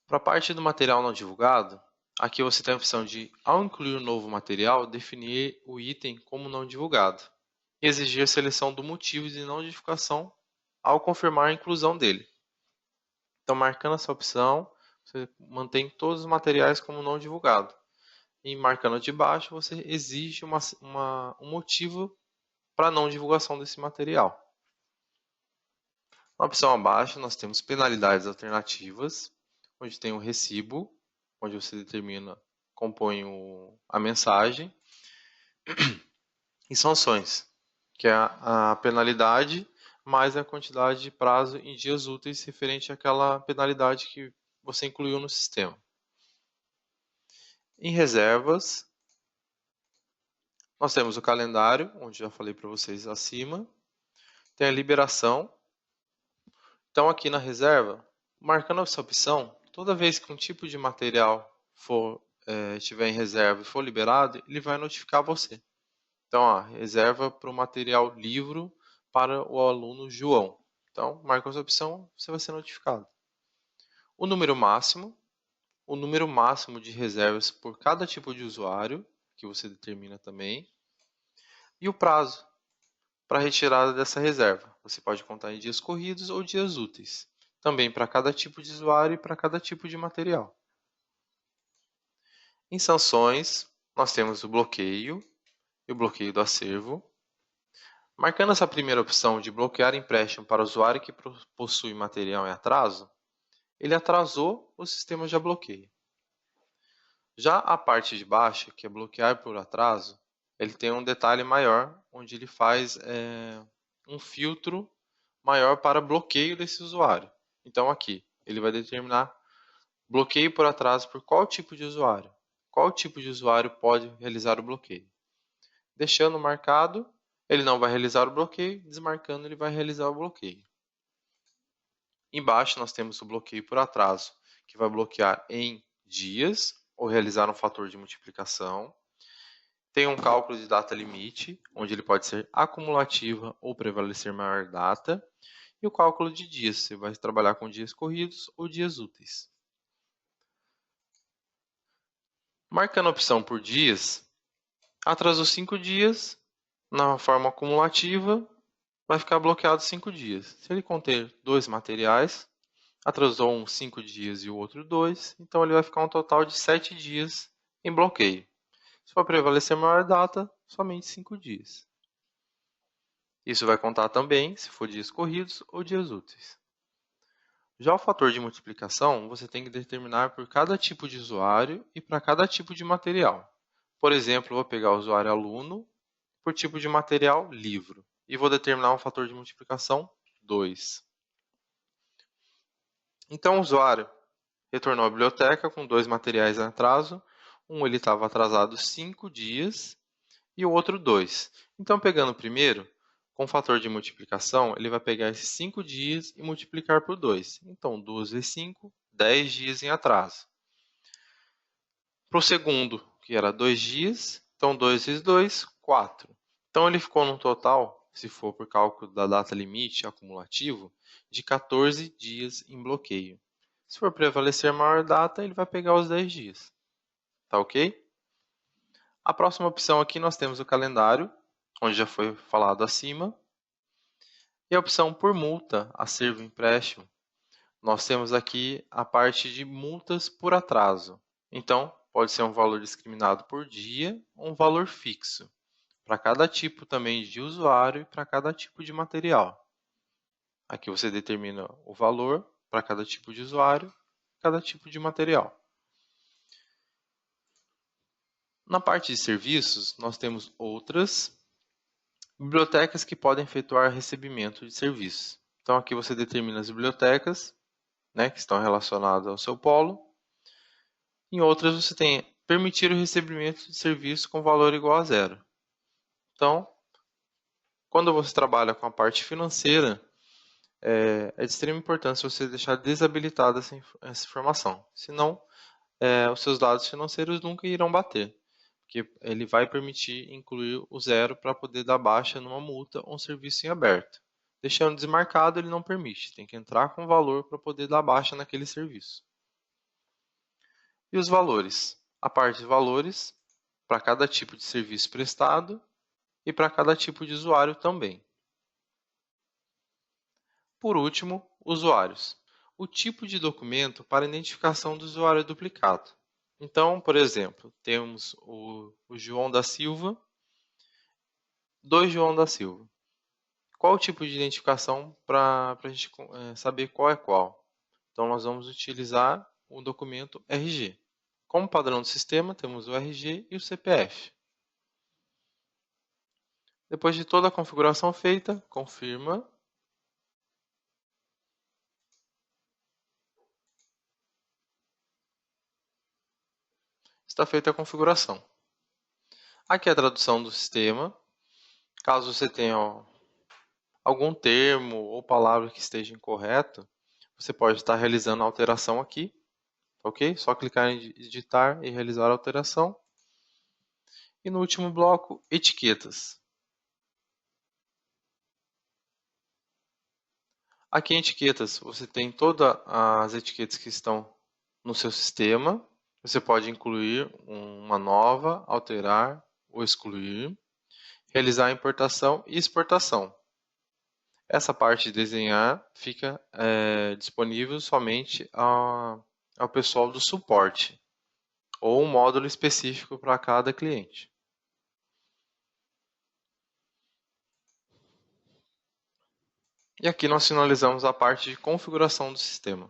Speaker 1: Para a parte do material não divulgado, aqui você tem a opção de, ao incluir um novo material, definir o item como não divulgado e exigir a seleção do motivo de não divulgação ao confirmar a inclusão dele. Então, marcando essa opção, você mantém todos os materiais como não divulgado. E marcando de baixo, você exige um motivo para não divulgação desse material. Na opção abaixo, nós temos penalidades alternativas, onde tem o recibo, onde você determina, compõe a mensagem, e sanções, que é a penalidade mais a quantidade de prazo em dias úteis referente àquela penalidade que você incluiu no sistema. Em reservas, nós temos o calendário, onde já falei para vocês acima. Tem a liberação. Então, aqui na reserva, marcando essa opção, toda vez que um tipo de material estiver em reserva e for liberado, ele vai notificar você. Então, reserva para o material livro para o aluno João. Então, marca essa opção, você vai ser notificado. O número máximo, o número máximo de reservas por cada tipo de usuário, que você determina também, e o prazo para retirada dessa reserva. Você pode contar em dias corridos ou dias úteis, também para cada tipo de usuário e para cada tipo de material. Em sanções, nós temos o bloqueio e o bloqueio do acervo. Marcando essa primeira opção de bloquear empréstimo para o usuário que possui material em atraso, ele atrasou o sistema já bloqueia. Já a parte de baixo, que é bloquear por atraso, ele tem um detalhe maior, onde ele faz um filtro maior para bloqueio desse usuário. Então aqui, ele vai determinar bloqueio por atraso por qual tipo de usuário. Qual tipo de usuário pode realizar o bloqueio. Deixando marcado, ele não vai realizar o bloqueio, desmarcando, ele vai realizar o bloqueio. Embaixo nós temos o bloqueio por atraso, que vai bloquear em dias ou realizar um fator de multiplicação. Tem um cálculo de data limite, onde ele pode ser acumulativa ou prevalecer maior data. E o cálculo de dias, você vai trabalhar com dias corridos ou dias úteis. Marcando a opção por dias, atrasou 5 dias, na forma acumulativa, vai ficar bloqueado 5 dias. Se ele conter 2 materiais, atrasou um 5 dias e o outro 2, então ele vai ficar um total de 7 dias em bloqueio. Se for prevalecer maior data, somente 5 dias. Isso vai contar também se for dias corridos ou dias úteis. Já o fator de multiplicação, você tem que determinar por cada tipo de usuário e para cada tipo de material. Por exemplo, eu vou pegar o usuário aluno por tipo de material livro e vou determinar um fator de multiplicação 2. Então, o usuário retornou à biblioteca com 2 materiais em atraso. Um ele estava atrasado 5 dias e o outro 2. Então, pegando o primeiro, com o fator de multiplicação, ele vai pegar esses 5 dias e multiplicar por 2. Então, 2 vezes 5, 10 dias em atraso. Para o segundo, que era 2 dias, então 2 vezes 2, 4. Então, ele ficou no total, se for por cálculo da data limite acumulativo, de 14 dias em bloqueio. Se for prevalecer maior data, ele vai pegar os 10 dias. Tá ok? A próxima opção aqui nós temos o calendário, onde já foi falado acima. E a opção por multa, acervo empréstimo, nós temos aqui a parte de multas por atraso. Então, pode ser um valor discriminado por dia ou um valor fixo, para cada tipo também de usuário e para cada tipo de material. Aqui você determina o valor para cada tipo de usuário, cada tipo de material. Na parte de serviços, nós temos outras bibliotecas que podem efetuar recebimento de serviços. Então, aqui você determina as bibliotecas, né, que estão relacionadas ao seu polo. Em outras, você tem permitir o recebimento de serviço com valor igual a zero. Então, quando você trabalha com a parte financeira, é de extrema importância você deixar desabilitada essa informação. Senão, os seus dados financeiros nunca irão bater, porque ele vai permitir incluir o zero para poder dar baixa numa multa ou um serviço em aberto. Deixando desmarcado, ele não permite. Tem que entrar com valor para poder dar baixa naquele serviço. E os valores? A parte de valores para cada tipo de serviço prestado e para cada tipo de usuário também. Por último, usuários. O tipo de documento para identificação do usuário duplicado. Então, por exemplo, temos o João da Silva, 2 João da Silva. Qual o tipo de identificação para a gente saber qual é qual? Então, nós vamos utilizar o documento RG. Como padrão do sistema, temos o RG e o CPF. Depois de toda a configuração feita, confirma. Está feita a configuração. Aqui é a tradução do sistema. Caso você tenha algum termo ou palavra que esteja incorreto, você pode estar realizando a alteração aqui, ok? Só clicar em editar e realizar a alteração. E no último bloco, etiquetas. Aqui em etiquetas, você tem todas as etiquetas que estão no seu sistema, você pode incluir uma nova, alterar ou excluir, realizar a importação e exportação. Essa parte de desenhar fica disponível somente ao pessoal do suporte, ou um módulo específico para cada cliente. E aqui nós finalizamos a parte de configuração do sistema.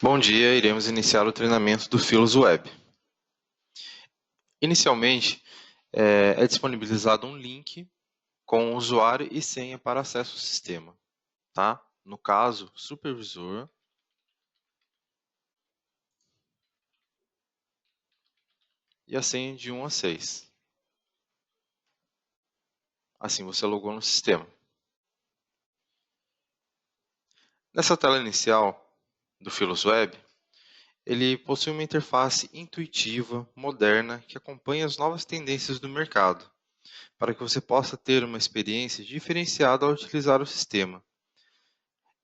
Speaker 1: Bom dia, iremos iniciar o treinamento do Filos Web. Inicialmente, é disponibilizado um link com usuário e senha para acesso ao sistema. Tá? No caso, supervisor, e a senha de 1 a 6. Assim você logou no sistema. Nessa tela inicial do Filos Web, ele possui uma interface intuitiva, moderna, que acompanha as novas tendências do mercado, para que você possa ter uma experiência diferenciada ao utilizar o sistema.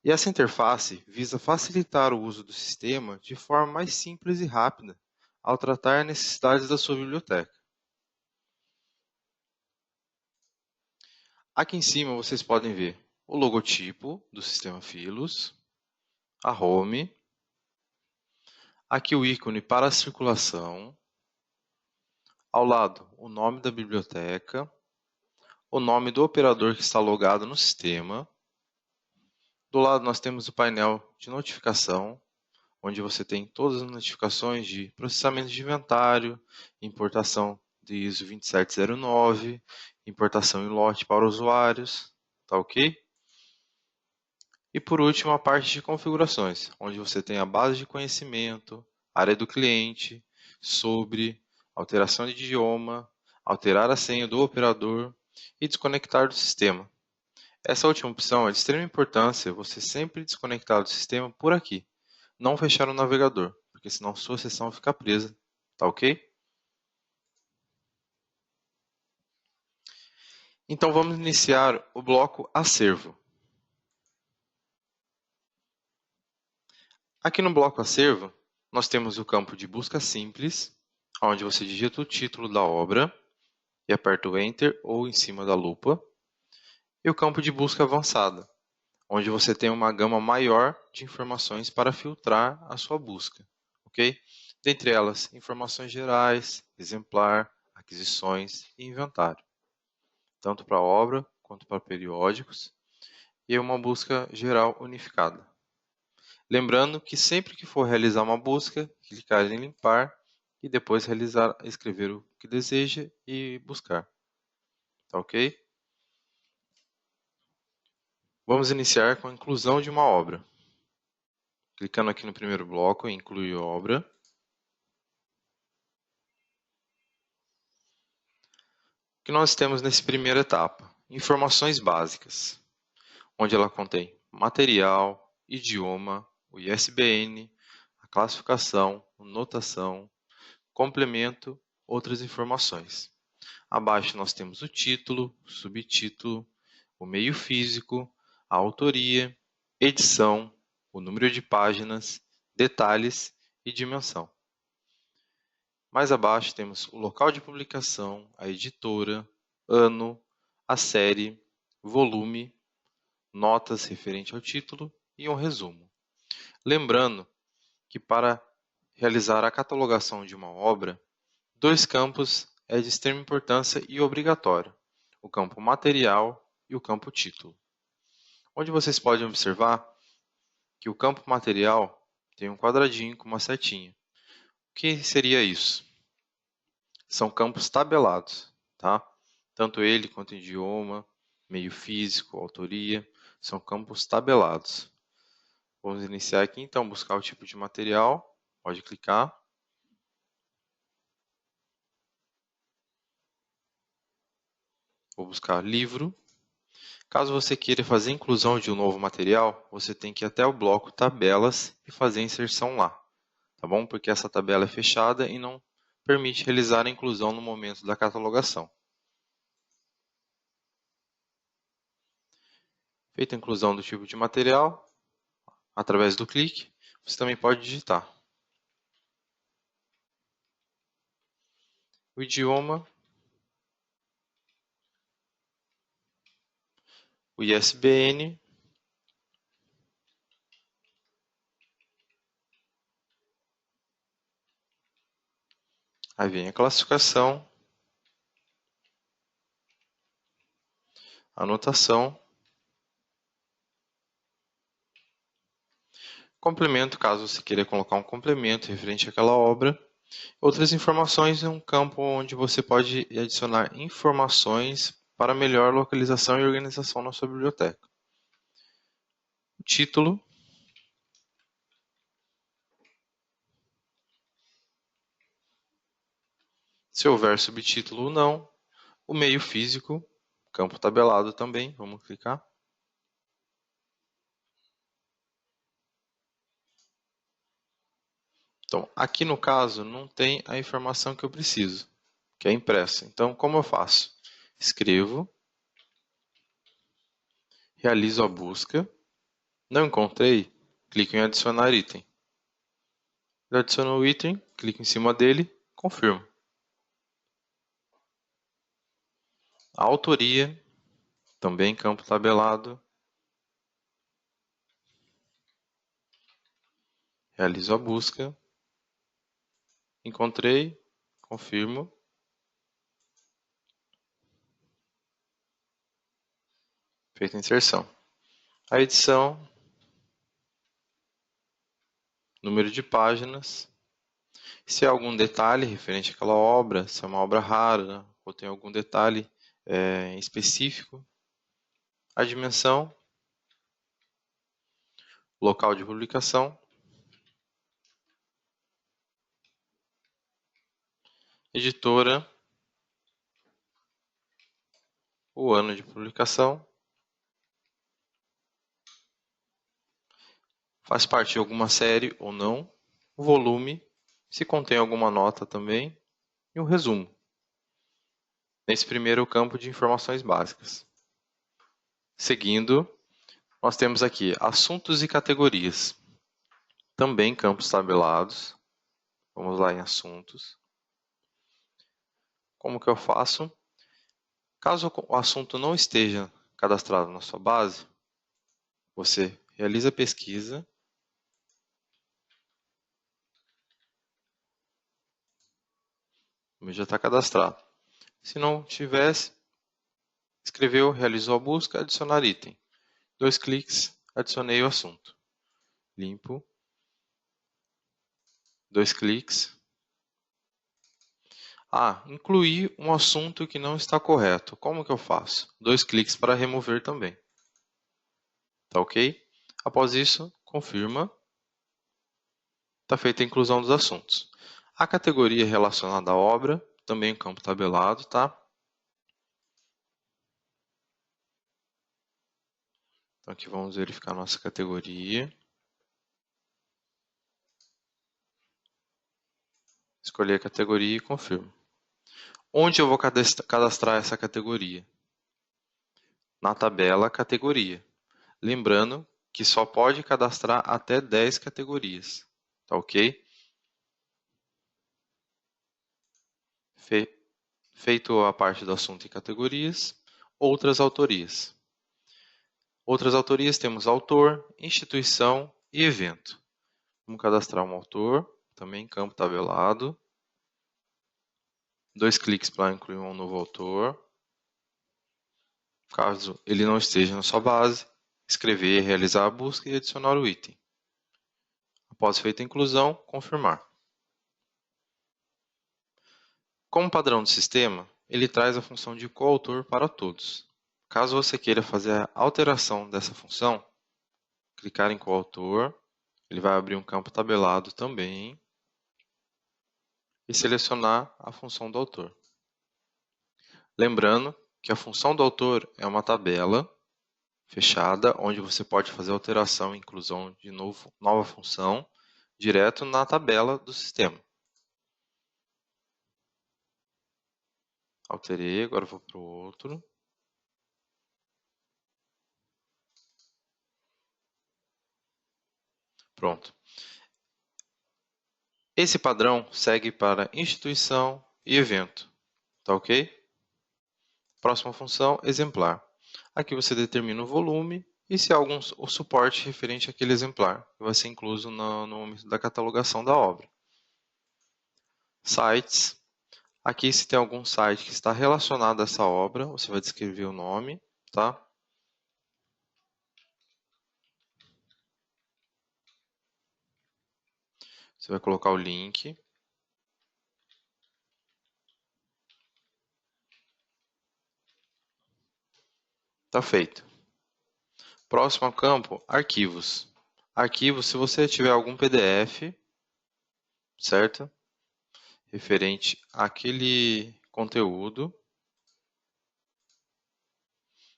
Speaker 1: E essa interface visa facilitar o uso do sistema de forma mais simples e rápida, ao tratar necessidades da sua biblioteca. Aqui em cima vocês podem ver o logotipo do sistema Filos, a home, aqui o ícone para a circulação, ao lado o nome da biblioteca, o nome do operador que está logado no sistema. Do lado nós temos o painel de notificação, onde você tem todas as notificações de processamento de inventário, importação de ISO 2709, importação em lote para usuários, tá ok? E por último a parte de configurações, onde você tem a base de conhecimento, área do cliente, sobre, alteração de idioma, alterar a senha do operador e desconectar do sistema. Essa última opção é de extrema importância você sempre desconectar do sistema por aqui. Não fechar o navegador, porque senão sua sessão fica presa, tá ok? Então vamos iniciar o bloco acervo. Aqui no bloco acervo, nós temos o campo de busca simples, onde você digita o título da obra e aperta o Enter ou em cima da lupa, e o campo de busca avançada, onde você tem uma gama maior de informações para filtrar a sua busca, ok? Dentre elas, informações gerais, exemplar, aquisições e inventário, tanto para obra quanto para periódicos, e uma busca geral unificada. Lembrando que sempre que for realizar uma busca, clicar em limpar e depois escrever o que deseja e buscar, tá ok? Vamos iniciar com a inclusão de uma obra. Clicando aqui no primeiro bloco em incluir obra. O que nós temos nessa primeira etapa? Informações básicas, onde ela contém material, idioma, o ISBN, a classificação, notação, complemento, outras informações. Abaixo nós temos o título, o subtítulo, o meio físico, a autoria, edição, o número de páginas, detalhes e dimensão. Mais abaixo temos o local de publicação, a editora, ano, a série, volume, notas referente ao título e um resumo. Lembrando que para realizar a catalogação de uma obra, dois campos é de extrema importância e obrigatório, o campo material e o campo título. Onde vocês podem observar que o campo material tem um quadradinho com uma setinha. O que seria isso? São campos tabelados, tá? Tanto ele quanto idioma, meio físico, autoria, são campos tabelados. Vamos iniciar aqui então, buscar o tipo de material, pode clicar. Vou buscar livro. Caso você queira fazer a inclusão de um novo material, você tem que ir até o bloco tabelas e fazer a inserção lá, tá bom? Porque essa tabela é fechada e não permite realizar a inclusão no momento da catalogação. Feita a inclusão do tipo de material, através do clique, você também pode digitar o idioma, o ISBN, aí vem a classificação, anotação, complemento, caso você queira colocar um complemento referente àquela obra. Outras informações é um campo onde você pode adicionar informações para melhor localização e organização na sua biblioteca. O título, se houver subtítulo ou não, o meio físico, campo tabelado também, vamos clicar. Então, aqui no caso, não tem a informação que eu preciso, que é impressa. Então, como eu faço? Escrevo, realizo a busca, não encontrei, clico em adicionar item. Eu adiciono o item, clico em cima dele, confirmo. A autoria, também campo tabelado. Realizo a busca. Encontrei, confirmo. Feita a inserção. A edição, número de páginas. Se há algum detalhe referente àquela obra, se é uma obra rara ou tem algum detalhe específico. A dimensão, local de publicação, editora, o ano de publicação, faz parte de alguma série ou não, o volume, se contém alguma nota também, e um resumo. Nesse primeiro campo de informações básicas. Seguindo, nós temos aqui assuntos e categorias. Também campos tabelados. Vamos lá em assuntos. Como que eu faço? Caso o assunto não esteja cadastrado na sua base, você realiza a pesquisa. O meu já está cadastrado. Se não tivesse, escreveu, realizou a busca, adicionar item. 2 cliques, adicionei o assunto. Limpo. 2 cliques. Incluir um assunto que não está correto. Como que eu faço? 2 cliques para remover também. Tá ok? Após isso, confirma. Está feita a inclusão dos assuntos. A categoria relacionada à obra, também em campo tabelado, tá? Então aqui vamos verificar a nossa categoria. Escolher a categoria e confirmo. Onde eu vou cadastrar essa categoria? Na tabela categoria. Lembrando que só pode cadastrar até 10 categorias. Tá ok? Feito a parte do assunto e categorias, outras autorias. Outras autorias temos autor, instituição e evento. Vamos cadastrar um autor, também em campo tabelado. 2 cliques para incluir um novo autor. Caso ele não esteja na sua base, escrever, realizar a busca e adicionar o item. Após feita a inclusão, confirmar. Como padrão do sistema, ele traz a função de coautor para todos. Caso você queira fazer a alteração dessa função, clicar em coautor, ele vai abrir um campo tabelado também e selecionar a função do autor. Lembrando que a função do autor é uma tabela fechada, onde você pode fazer alteração e inclusão de nova função direto na tabela do sistema. Alterei, agora vou para o outro. Pronto. Esse padrão segue para instituição e evento. Tá ok? Próxima função, exemplar. Aqui você determina o volume e se há algum o suporte referente àquele exemplar, que vai ser incluso no momento da catalogação da obra. Sites. Aqui, se tem algum site que está relacionado a essa obra, você vai descrever o nome, tá? Você vai colocar o link. Tá feito. Próximo campo, arquivos. Arquivos, se você tiver algum PDF, certo? Referente àquele conteúdo.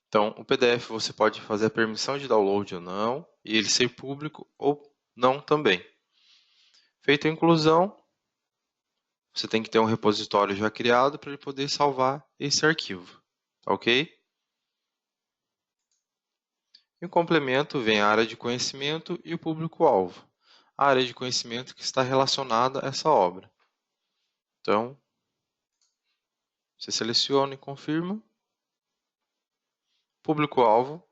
Speaker 1: Então, o PDF você pode fazer a permissão de download ou não, e ele ser público ou não também. Feita a inclusão, você tem que ter um repositório já criado para ele poder salvar esse arquivo, tá ok? Em complemento, vem a área de conhecimento e o público-alvo. A área de conhecimento que está relacionada a essa obra. Então, você seleciona e confirma. Público-alvo.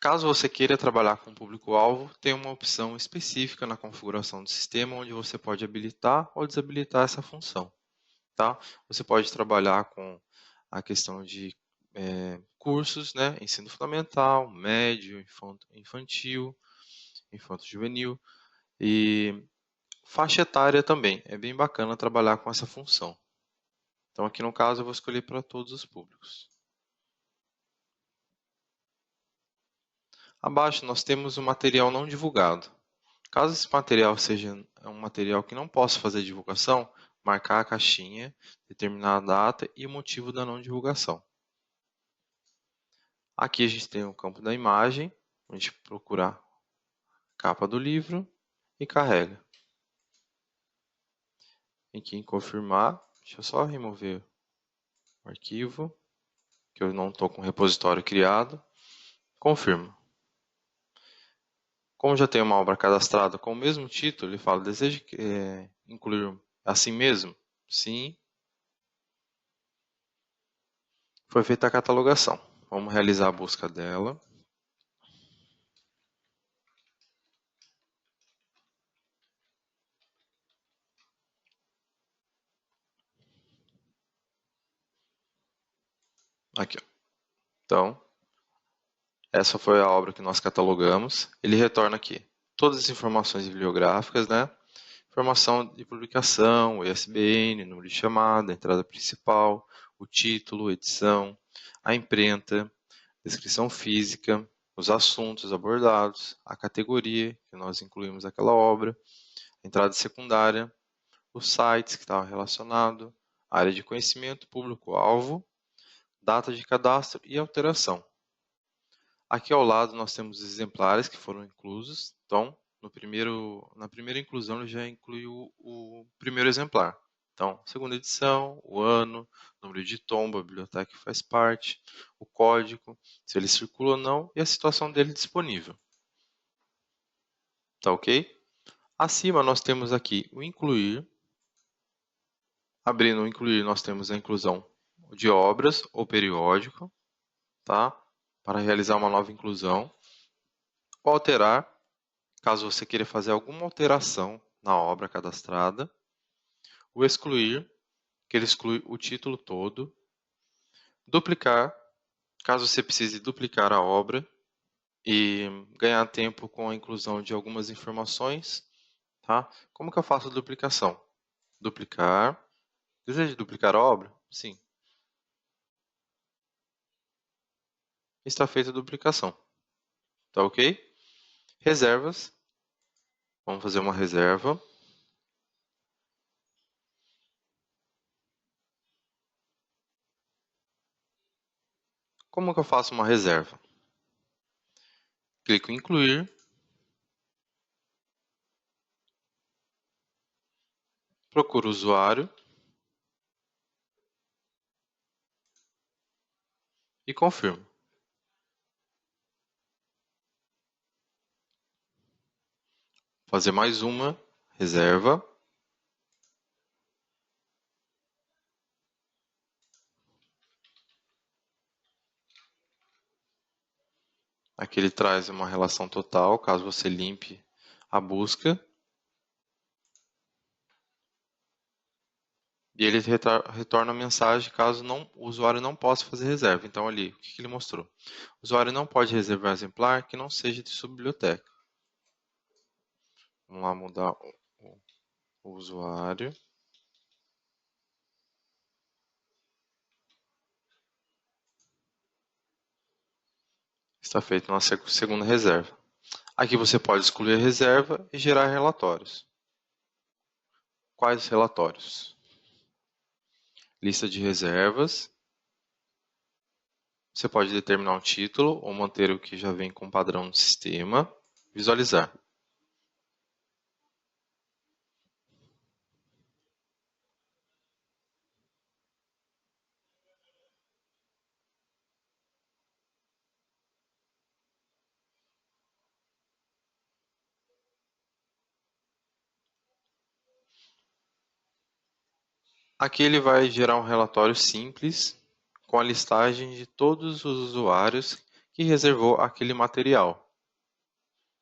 Speaker 1: Caso você queira trabalhar com público-alvo, tem uma opção específica na configuração do sistema onde você pode habilitar ou desabilitar essa função. Tá? Você pode trabalhar com a questão de cursos, né? Ensino fundamental, médio, infantil, infanto-juvenil e faixa etária também. É bem bacana trabalhar com essa função. Então aqui no caso eu vou escolher para todos os públicos. Abaixo nós temos o material não divulgado. Caso esse material seja um material que não possa fazer divulgação, marcar a caixinha, determinar a data e o motivo da não divulgação. Aqui a gente tem o campo da imagem, a gente procura a capa do livro e carrega. Aqui em confirmar, deixa eu só remover o arquivo, que eu não estou com o repositório criado. Confirmo. Como já tem uma obra cadastrada com o mesmo título, ele fala, deseja incluir assim mesmo? Sim. Foi feita a catalogação. Vamos realizar a busca dela. Aqui, ó. Então, essa foi a obra que nós catalogamos. Ele retorna aqui todas as informações bibliográficas, né? Informação de publicação, o ISBN, número de chamada, entrada principal, o título, edição, a imprenta, descrição física, os assuntos abordados, a categoria que nós incluímos aquela obra, a entrada secundária, os sites que estavam relacionados, a área de conhecimento, público-alvo, data de cadastro e alteração. Aqui ao lado nós temos os exemplares que foram inclusos. Então, na primeira inclusão ele já incluiu o primeiro exemplar. Então, segunda edição, o ano, número de tomba, a biblioteca que faz parte, o código, se ele circula ou não e a situação dele disponível. Tá ok? Acima nós temos aqui o incluir. Abrindo o incluir, nós temos a inclusão de obras ou periódico, tá? Para realizar uma nova inclusão. O alterar, caso você queira fazer alguma alteração na obra cadastrada. O excluir, que ele exclui o título todo. Duplicar, caso você precise duplicar a obra e ganhar tempo com a inclusão de algumas informações. Tá? Como que eu faço a duplicação? Duplicar. Deseja duplicar a obra? Sim. Está feita a duplicação. Tá ok? Reservas. Vamos fazer uma reserva. Como que eu faço uma reserva? Clico em incluir. Procuro o usuário. e confirmo. Fazer mais uma reserva. Aqui ele traz uma relação total, caso você limpe a busca. E ele retorna a mensagem caso o usuário não possa fazer reserva. Então, ali, o que ele mostrou? O usuário não pode reservar um exemplar que não seja de sua biblioteca. Vamos lá mudar o usuário. Está feita a nossa segunda reserva. Aqui você pode excluir a reserva e gerar relatórios. Quais relatórios? Lista de reservas. Você pode determinar um título ou manter o que já vem com padrão no sistema. Visualizar. Aqui ele vai gerar um relatório simples com a listagem de todos os usuários que reservou aquele material.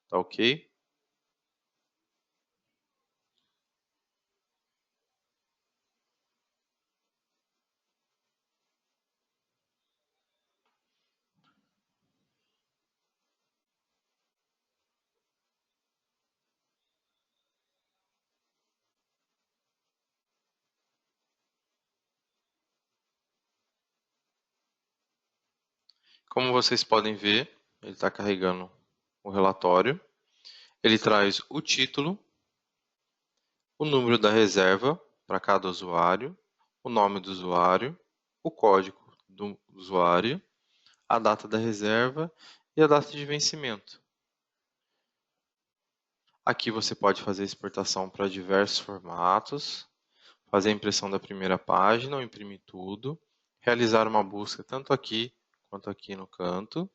Speaker 1: Tá ok? Como vocês podem ver, ele está carregando o relatório. Ele traz o título, o número da reserva para cada usuário, o nome do usuário, o código do usuário, a data da reserva e a data de vencimento. Aqui você pode fazer exportação para diversos formatos, fazer a impressão da primeira página ou imprimir tudo, realizar uma busca tanto aqui quanto aqui no canto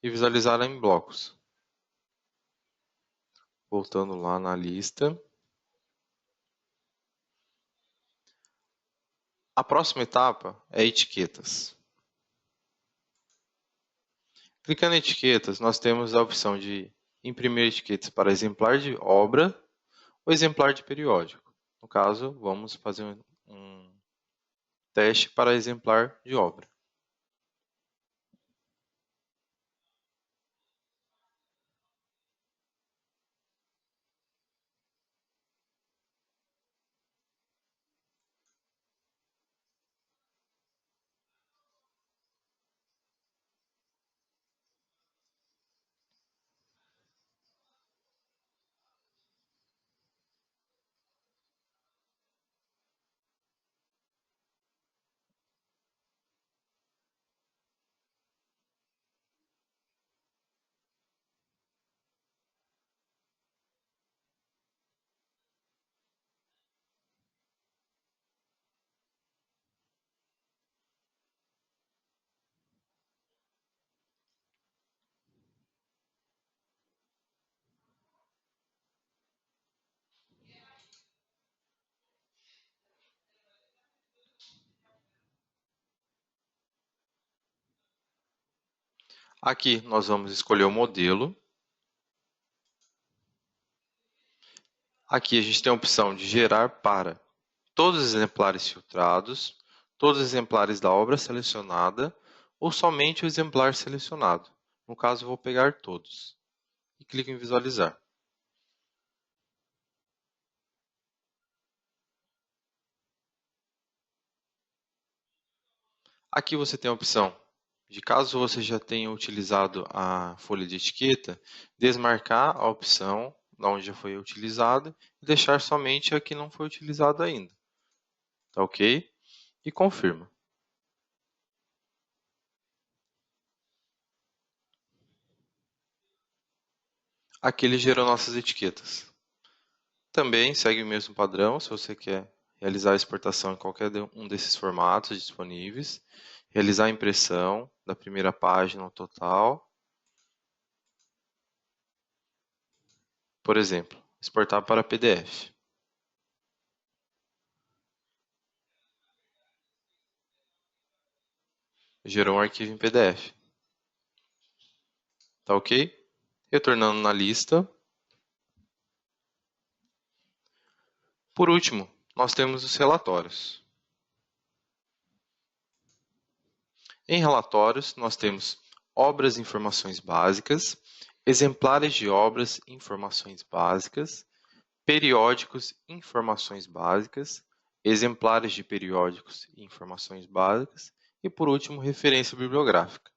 Speaker 1: e visualizar em blocos. Voltando lá na lista. A próxima etapa é etiquetas. Clicando em etiquetas, nós temos a opção de imprimir etiquetas para exemplar de obra ou exemplar de periódico. No caso, vamos fazer um teste para exemplar de obra. Aqui nós vamos escolher o modelo. Aqui a gente tem a opção de gerar para todos os exemplares filtrados, todos os exemplares da obra selecionada ou somente o exemplar selecionado. No caso, eu vou pegar todos e clico em visualizar. Aqui você tem a opção de, caso você já tenha utilizado a folha de etiqueta, desmarcar a opção onde já foi utilizada e deixar somente a que não foi utilizada ainda. Tá ok? E confirma. Aqui ele gerou nossas etiquetas. Também segue o mesmo padrão, se você quer realizar a exportação em qualquer um desses formatos disponíveis. realizar a impressão da primeira página ao total. Por exemplo, exportar para PDF. Gerou um arquivo em PDF. Tá ok? Retornando na lista. Por último, nós temos os relatórios. Em relatórios, nós temos obras e informações básicas, exemplares de obras e informações básicas, periódicos e informações básicas, exemplares de periódicos e informações básicas e, por último, referência bibliográfica.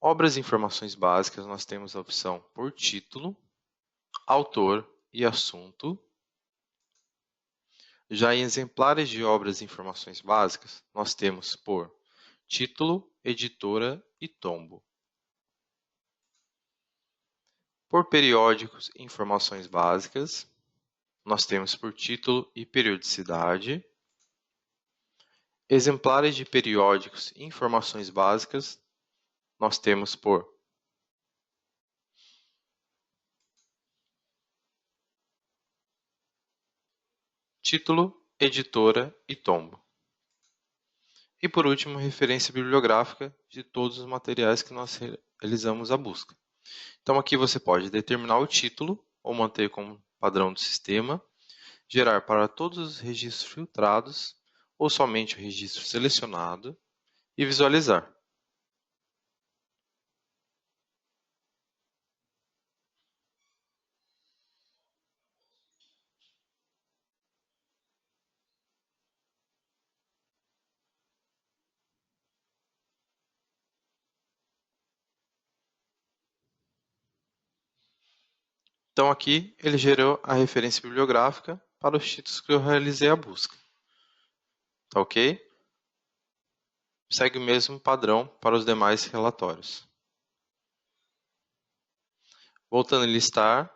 Speaker 1: Obras e informações básicas, nós temos a opção por título, autor e assunto. Já em exemplares de obras e informações básicas, nós temos por título, editora e tombo. Por periódicos e informações básicas, nós temos por título e periodicidade. Exemplares de periódicos e informações básicas, nós temos por título, editora e tombo. E por último, referência bibliográfica de todos os materiais que nós realizamos a busca. Então aqui você pode determinar o título ou manter como padrão do sistema, gerar para todos os registros filtrados ou somente o registro selecionado e visualizar. Então aqui ele gerou a referência bibliográfica para os títulos que eu realizei a busca. Tá ok? Segue o mesmo padrão para os demais relatórios. Voltando a listar.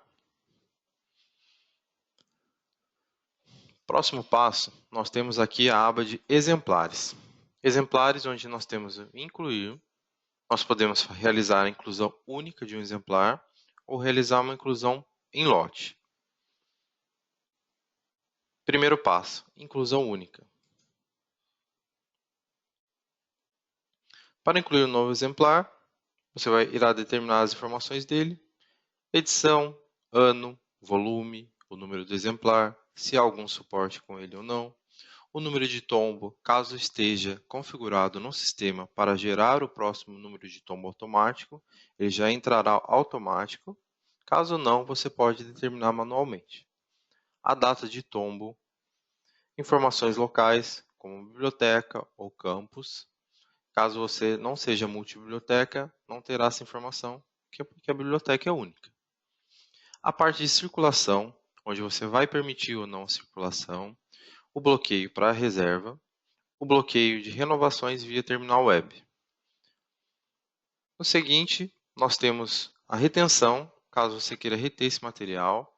Speaker 1: Próximo passo, nós temos aqui a aba de exemplares. Exemplares onde nós temos incluir. Nós podemos realizar a inclusão única de um exemplar ou realizar uma inclusão em lote. Primeiro passo, inclusão única. Para incluir um novo exemplar, você irá determinar as informações dele, edição, ano, volume, o número do exemplar, se há algum suporte com ele ou não, o número de tombo, caso esteja configurado no sistema para gerar o próximo número de tombo automático, ele já entrará automático. Caso não, você pode determinar manualmente. A data de tombo, informações locais, como biblioteca ou campus. Caso você não seja multibiblioteca, não terá essa informação, porque a biblioteca é única. A parte de circulação, onde você vai permitir ou não a circulação, o bloqueio para a reserva, o bloqueio de renovações via terminal web. No seguinte, nós temos a retenção, caso você queira reter esse material,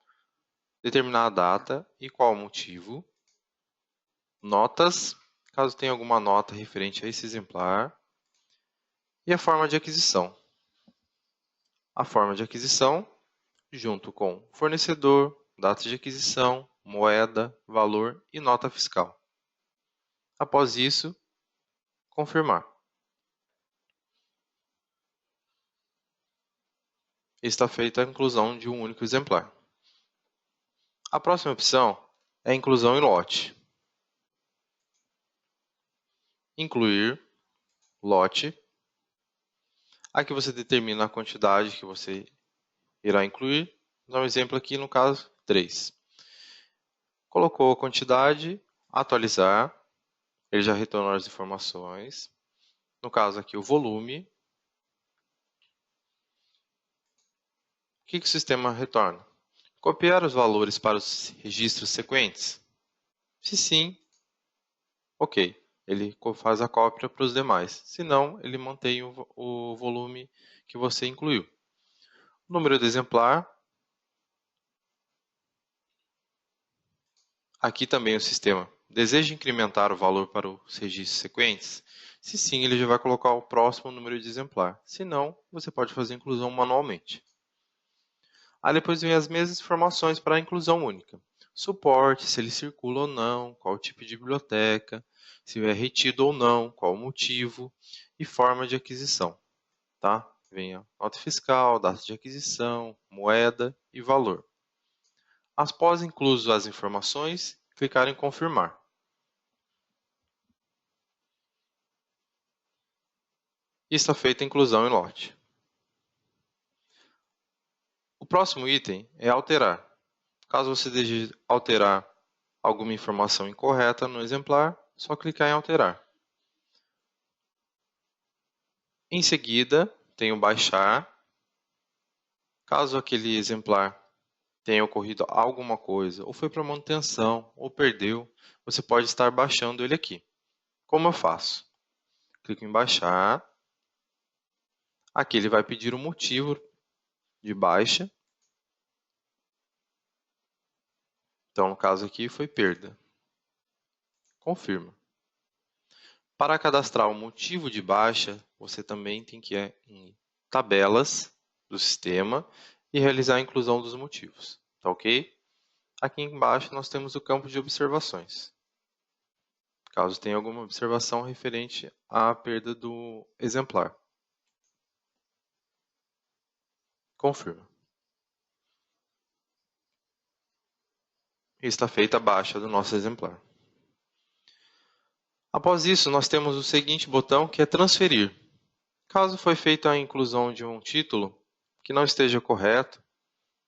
Speaker 1: determinar a data e qual o motivo, notas, caso tenha alguma nota referente a esse exemplar, e a forma de aquisição. A forma de aquisição, junto com fornecedor, data de aquisição, moeda, valor e nota fiscal. Após isso, confirmar. Está feita a inclusão de um único exemplar. A próxima opção é a inclusão em lote. Incluir lote. Aqui você determina a quantidade que você irá incluir. Vou dar um exemplo aqui, no caso, 3. Colocou a quantidade, atualizar. Ele já retornou as informações. No caso aqui, o volume. O que o sistema retorna? Copiar os valores para os registros sequentes? Se sim, ok. Ele faz a cópia para os demais. Se não, ele mantém o volume que você incluiu. O número do exemplar. Aqui também o sistema deseja incrementar o valor para os registros sequentes? Se sim, ele já vai colocar o próximo número de exemplar. Se não, você pode fazer a inclusão manualmente. Aí depois vem as mesmas informações para a inclusão única. Suporte, se ele circula ou não, qual o tipo de biblioteca, se é retido ou não, qual o motivo e forma de aquisição. Tá? Vem a nota fiscal, data de aquisição, moeda e valor. Após incluso as informações, clicar em confirmar. E está feita a inclusão em lote. O próximo item é alterar. Caso você deseje alterar alguma informação incorreta no exemplar, é só clicar em alterar. Em seguida, tem o baixar. Caso aquele exemplar tenha ocorrido alguma coisa, ou foi para manutenção, ou perdeu, você pode estar baixando ele aqui. Como eu faço? Clico em baixar. Aqui ele vai pedir o motivo de baixa. Então, no caso aqui, foi perda. Confirma. Para cadastrar o motivo de baixa, você também tem que ir em tabelas do sistema e realizar a inclusão dos motivos. Tá ok? Aqui embaixo nós temos o campo de observações. Caso tenha alguma observação referente à perda do exemplar. Confirma. E está feita a baixa do nosso exemplar. Após isso, nós temos o seguinte botão, que é transferir. Caso foi feita a inclusão de um título que não esteja correto,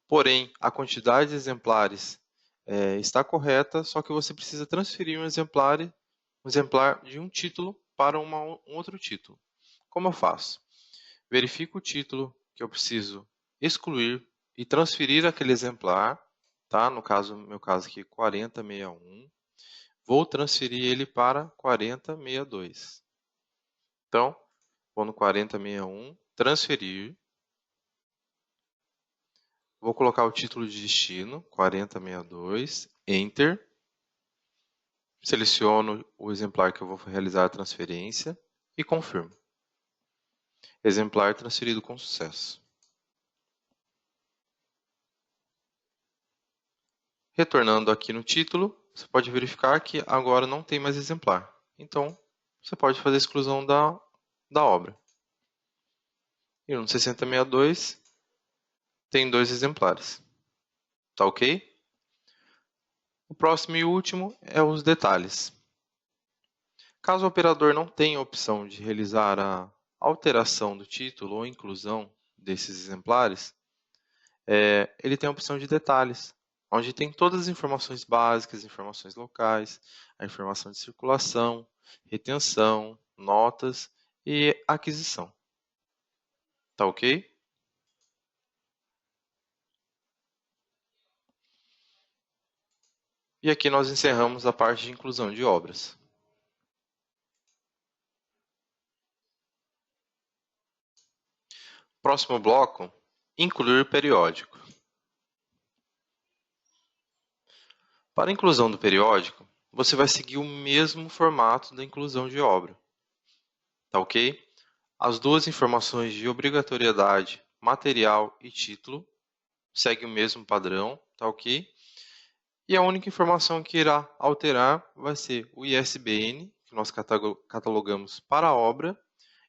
Speaker 1: porém a quantidade de exemplares está correta, só que você precisa transferir um exemplar de um título para um outro título. Como eu faço? Verifico o título que eu preciso excluir e transferir aquele exemplar, tá? No meu caso aqui, 4061. Vou transferir ele para 4062. Então, vou no 4061, transferir. Vou colocar o título de destino, 4062, Enter. Seleciono o exemplar que eu vou realizar a transferência e confirmo. Exemplar transferido com sucesso. Retornando aqui no título, você pode verificar que agora não tem mais exemplar. Então, você pode fazer a exclusão da obra. E no 6062 tem 2 exemplares. Tá ok? O próximo e último é os detalhes. Caso o operador não tenha a opção de realizar a alteração do título ou inclusão desses exemplares, ele tem a opção de detalhes, onde tem todas as informações básicas, informações locais, a informação de circulação, retenção, notas e aquisição. Tá ok? E aqui nós encerramos a parte de inclusão de obras. Próximo bloco, incluir periódico. Para a inclusão do periódico, você vai seguir o mesmo formato da inclusão de obra. Tá ok? As duas informações de obrigatoriedade, material e título, seguem o mesmo padrão, tá ok? E a única informação que irá alterar vai ser o ISBN, que nós catalogamos para a obra,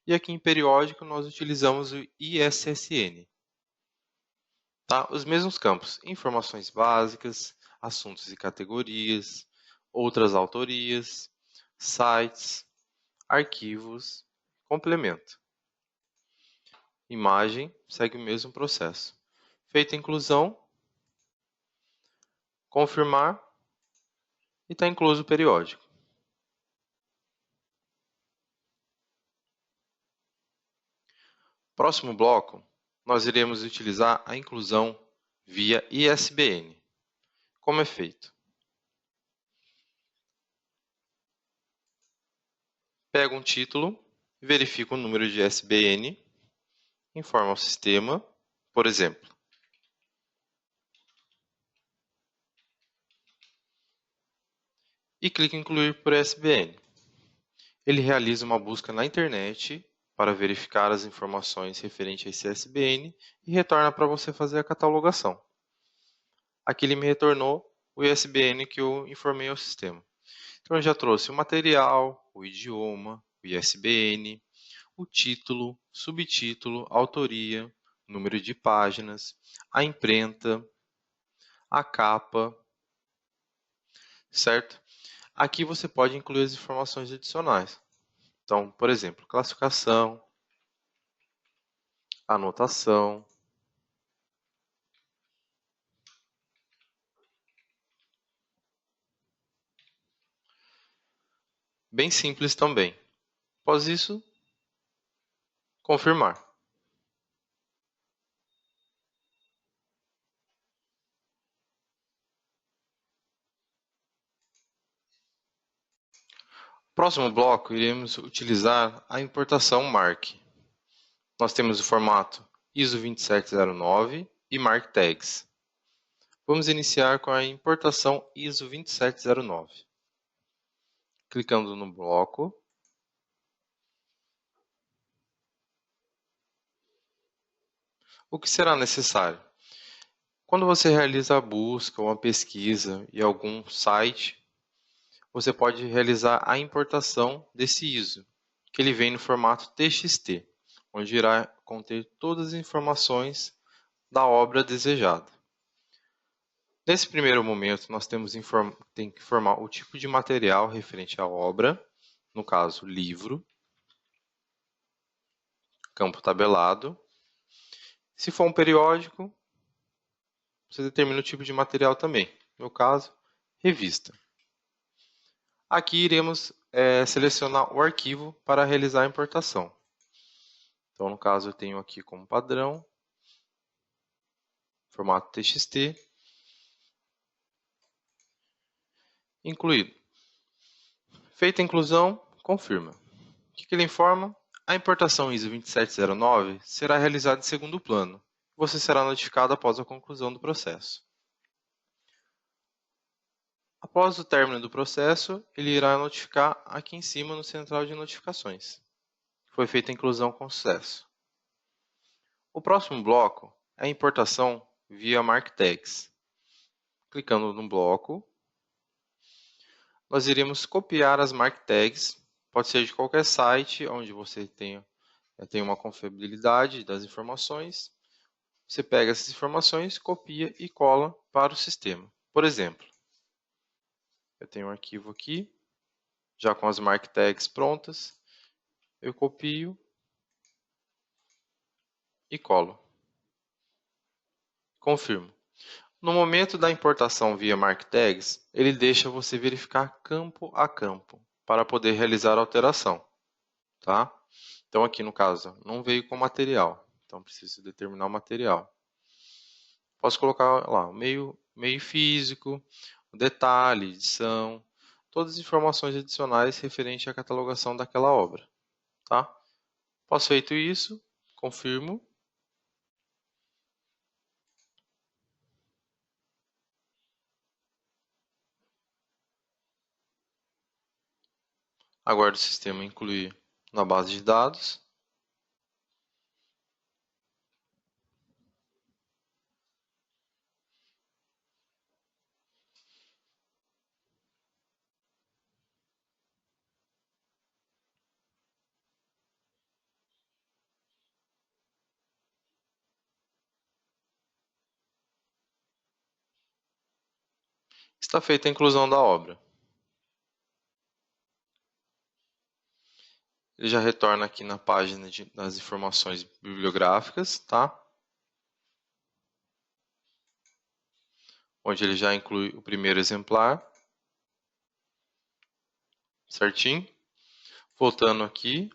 Speaker 1: e aqui em periódico nós utilizamos o ISSN. Tá? Os mesmos campos, informações básicas, assuntos e categorias, outras autorias, sites, arquivos, complemento. Imagem segue o mesmo processo. Feita a inclusão, confirmar e está incluso o periódico. Próximo bloco, nós iremos utilizar a inclusão via ISBN. Como é feito? Pego um título, verifico o número de ISBN, informo ao sistema, por exemplo, e clique em incluir por ISBN. Ele realiza uma busca na internet para verificar as informações referentes a esse ISBN e retorna para você fazer a catalogação. Aqui ele me retornou o ISBN que eu informei ao sistema. Então eu já trouxe o material, o idioma, o ISBN, o título, subtítulo, autoria, número de páginas, a imprenta, a capa, certo? Aqui você pode incluir as informações adicionais. Então, por exemplo, classificação, anotação, bem simples também. Após isso, confirmar. Próximo bloco, iremos utilizar a importação MARC. Nós temos o formato ISO 27009 e MARC Tags. Vamos iniciar com a importação ISO 27009. Clicando no bloco. O que será necessário? Quando você realiza a busca ou a pesquisa em algum site, você pode realizar a importação desse ISO, que ele vem no formato TXT, onde irá conter todas as informações da obra desejada. Nesse primeiro momento, nós tem que informar o tipo de material referente à obra, no caso, livro, campo tabelado. Se for um periódico, você determina o tipo de material também, no meu caso, revista. Aqui iremos selecionar o arquivo para realizar a importação. Então, no caso, eu tenho aqui como padrão, formato TXT, incluído. Feita a inclusão, confirma. O que ele informa? A importação ISO 27009 será realizada em segundo plano. Você será notificado após a conclusão do processo. Após o término do processo, ele irá notificar aqui em cima no central de notificações. Foi feita a inclusão com sucesso. O próximo bloco é a importação via MARC Tags. Clicando no bloco, nós iremos copiar as MARC Tags. Pode ser de qualquer site onde você tenha uma confiabilidade das informações. Você pega essas informações, copia e cola para o sistema. Por exemplo, eu tenho um arquivo aqui, já com as MARC Tags prontas. Eu copio e colo. Confirmo. No momento da importação via MARC Tags, ele deixa você verificar campo a campo para poder realizar a alteração. Tá? Então aqui no caso, não veio com material, então preciso determinar o material. Posso colocar lá o meio físico, o detalhe, edição, todas as informações adicionais referentes à catalogação daquela obra. Tá? Após feito isso, confirmo. Aguardo o sistema incluir na base de dados. Está feita a inclusão da obra. Ele já retorna aqui na página das informações bibliográficas, tá? Onde ele já inclui o primeiro exemplar. Certinho? Voltando aqui.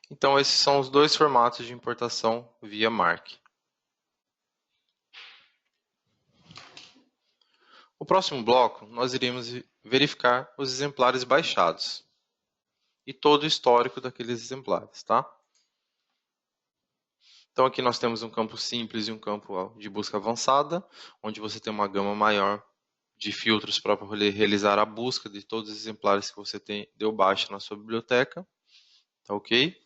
Speaker 1: Então, esses são os dois formatos de importação via MARC. No próximo bloco, nós iremos verificar os exemplares baixados e todo o histórico daqueles exemplares, tá? Então aqui nós temos um campo simples e um campo de busca avançada, onde você tem uma gama maior de filtros para poder realizar a busca de todos os exemplares que você deu baixa na sua biblioteca. Tá ok?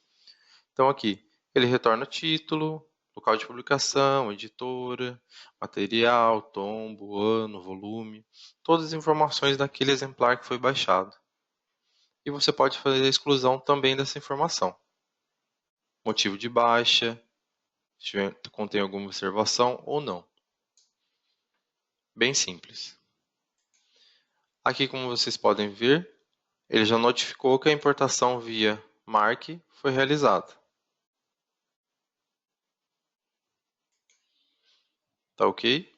Speaker 1: Então aqui, ele retorna o título, local de publicação, editora, material, tombo, ano, volume, todas as informações daquele exemplar que foi baixado. E você pode fazer a exclusão também dessa informação. Motivo de baixa, se contém alguma observação ou não. Bem simples. Aqui, como vocês podem ver, ele já notificou que a importação via MARC foi realizada. Tá ok?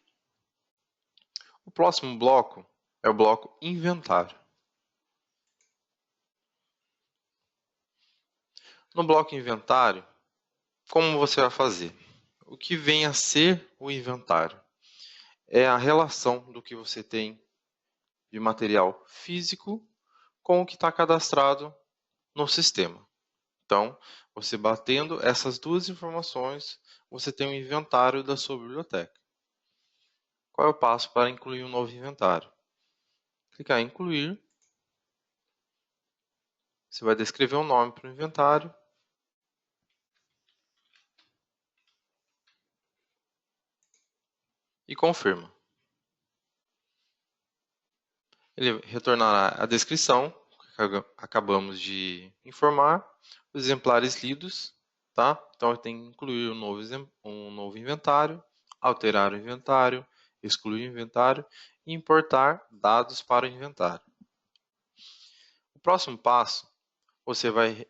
Speaker 1: O próximo bloco é o bloco Inventário. No bloco Inventário, como você vai fazer? O que vem a ser o inventário? É a relação do que você tem de material físico com o que está cadastrado no sistema. Então, você batendo essas duas informações, você tem um inventário da sua biblioteca. Qual é o passo para incluir um novo inventário? Clicar em incluir. Você vai descrever um nome para o inventário. E confirma. Ele retornará a descrição, que acabamos de informar, os exemplares lidos, tá? Então tem que incluir um novo inventário, alterar o inventário, excluir o inventário e importar dados para o inventário. O próximo passo, você vai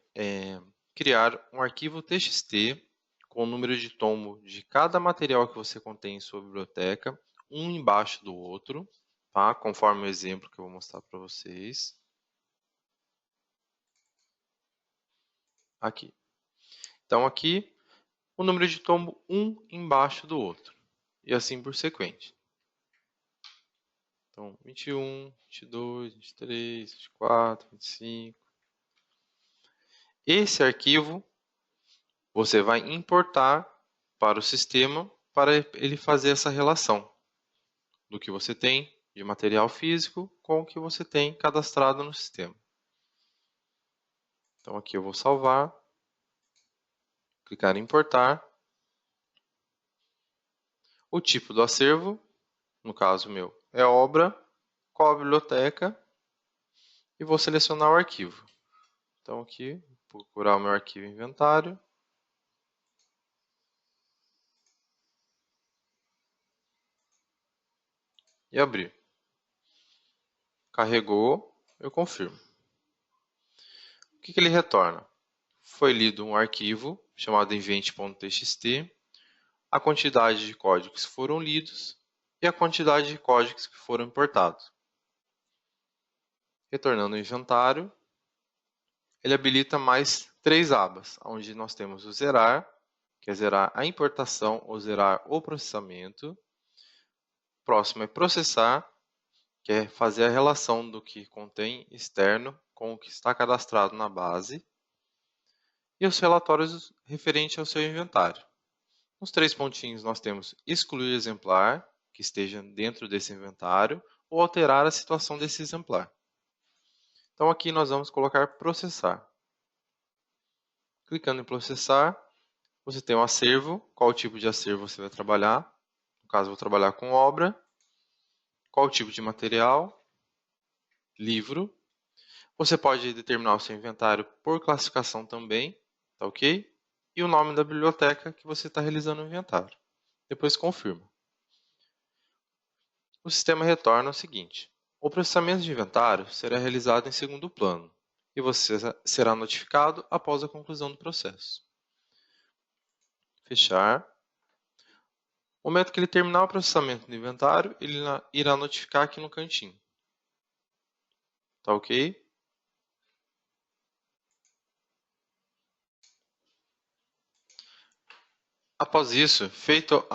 Speaker 1: criar um arquivo TXT com o número de tombo de cada material que você contém em sua biblioteca, um embaixo do outro, tá? Conforme o exemplo que eu vou mostrar para vocês. Aqui. Então, aqui, o número de tombo um embaixo do outro. E assim por sequente. Então, 21, 22, 23, 24, 25. Esse arquivo você vai importar para o sistema para ele fazer essa relação do que você tem de material físico com o que você tem cadastrado no sistema. Então aqui eu vou salvar, clicar em importar. O tipo do acervo, no caso meu, é obra, qual a biblioteca e vou selecionar o arquivo. Então aqui, procurar o meu arquivo inventário. E abrir. Carregou, eu confirmo. O que ele retorna? Foi lido um arquivo chamado invent.txt, a quantidade de códigos que foram lidos e a quantidade de códigos que foram importados. Retornando o inventário, ele habilita mais 3 abas, onde nós temos o zerar, que é zerar a importação ou zerar o processamento. Próximo é processar, que é fazer a relação do que contém externo com o que está cadastrado na base. E os relatórios referentes ao seu inventário. Nos 3 pontinhos nós temos excluir exemplar, que esteja dentro desse inventário, ou alterar a situação desse exemplar. Então aqui nós vamos colocar processar. Clicando em processar, você tem um acervo, qual tipo de acervo você vai trabalhar. No caso, eu vou trabalhar com obra. Qual tipo de material? Livro. Você pode determinar o seu inventário por classificação também, tá ok? E o nome da biblioteca que você está realizando o inventário. Depois confirma. O sistema retorna o seguinte: o processamento de inventário será realizado em segundo plano e você será notificado após a conclusão do processo. Fechar. No momento que ele terminar o processamento do inventário, ele irá notificar aqui no cantinho. Tá ok? Após isso, feito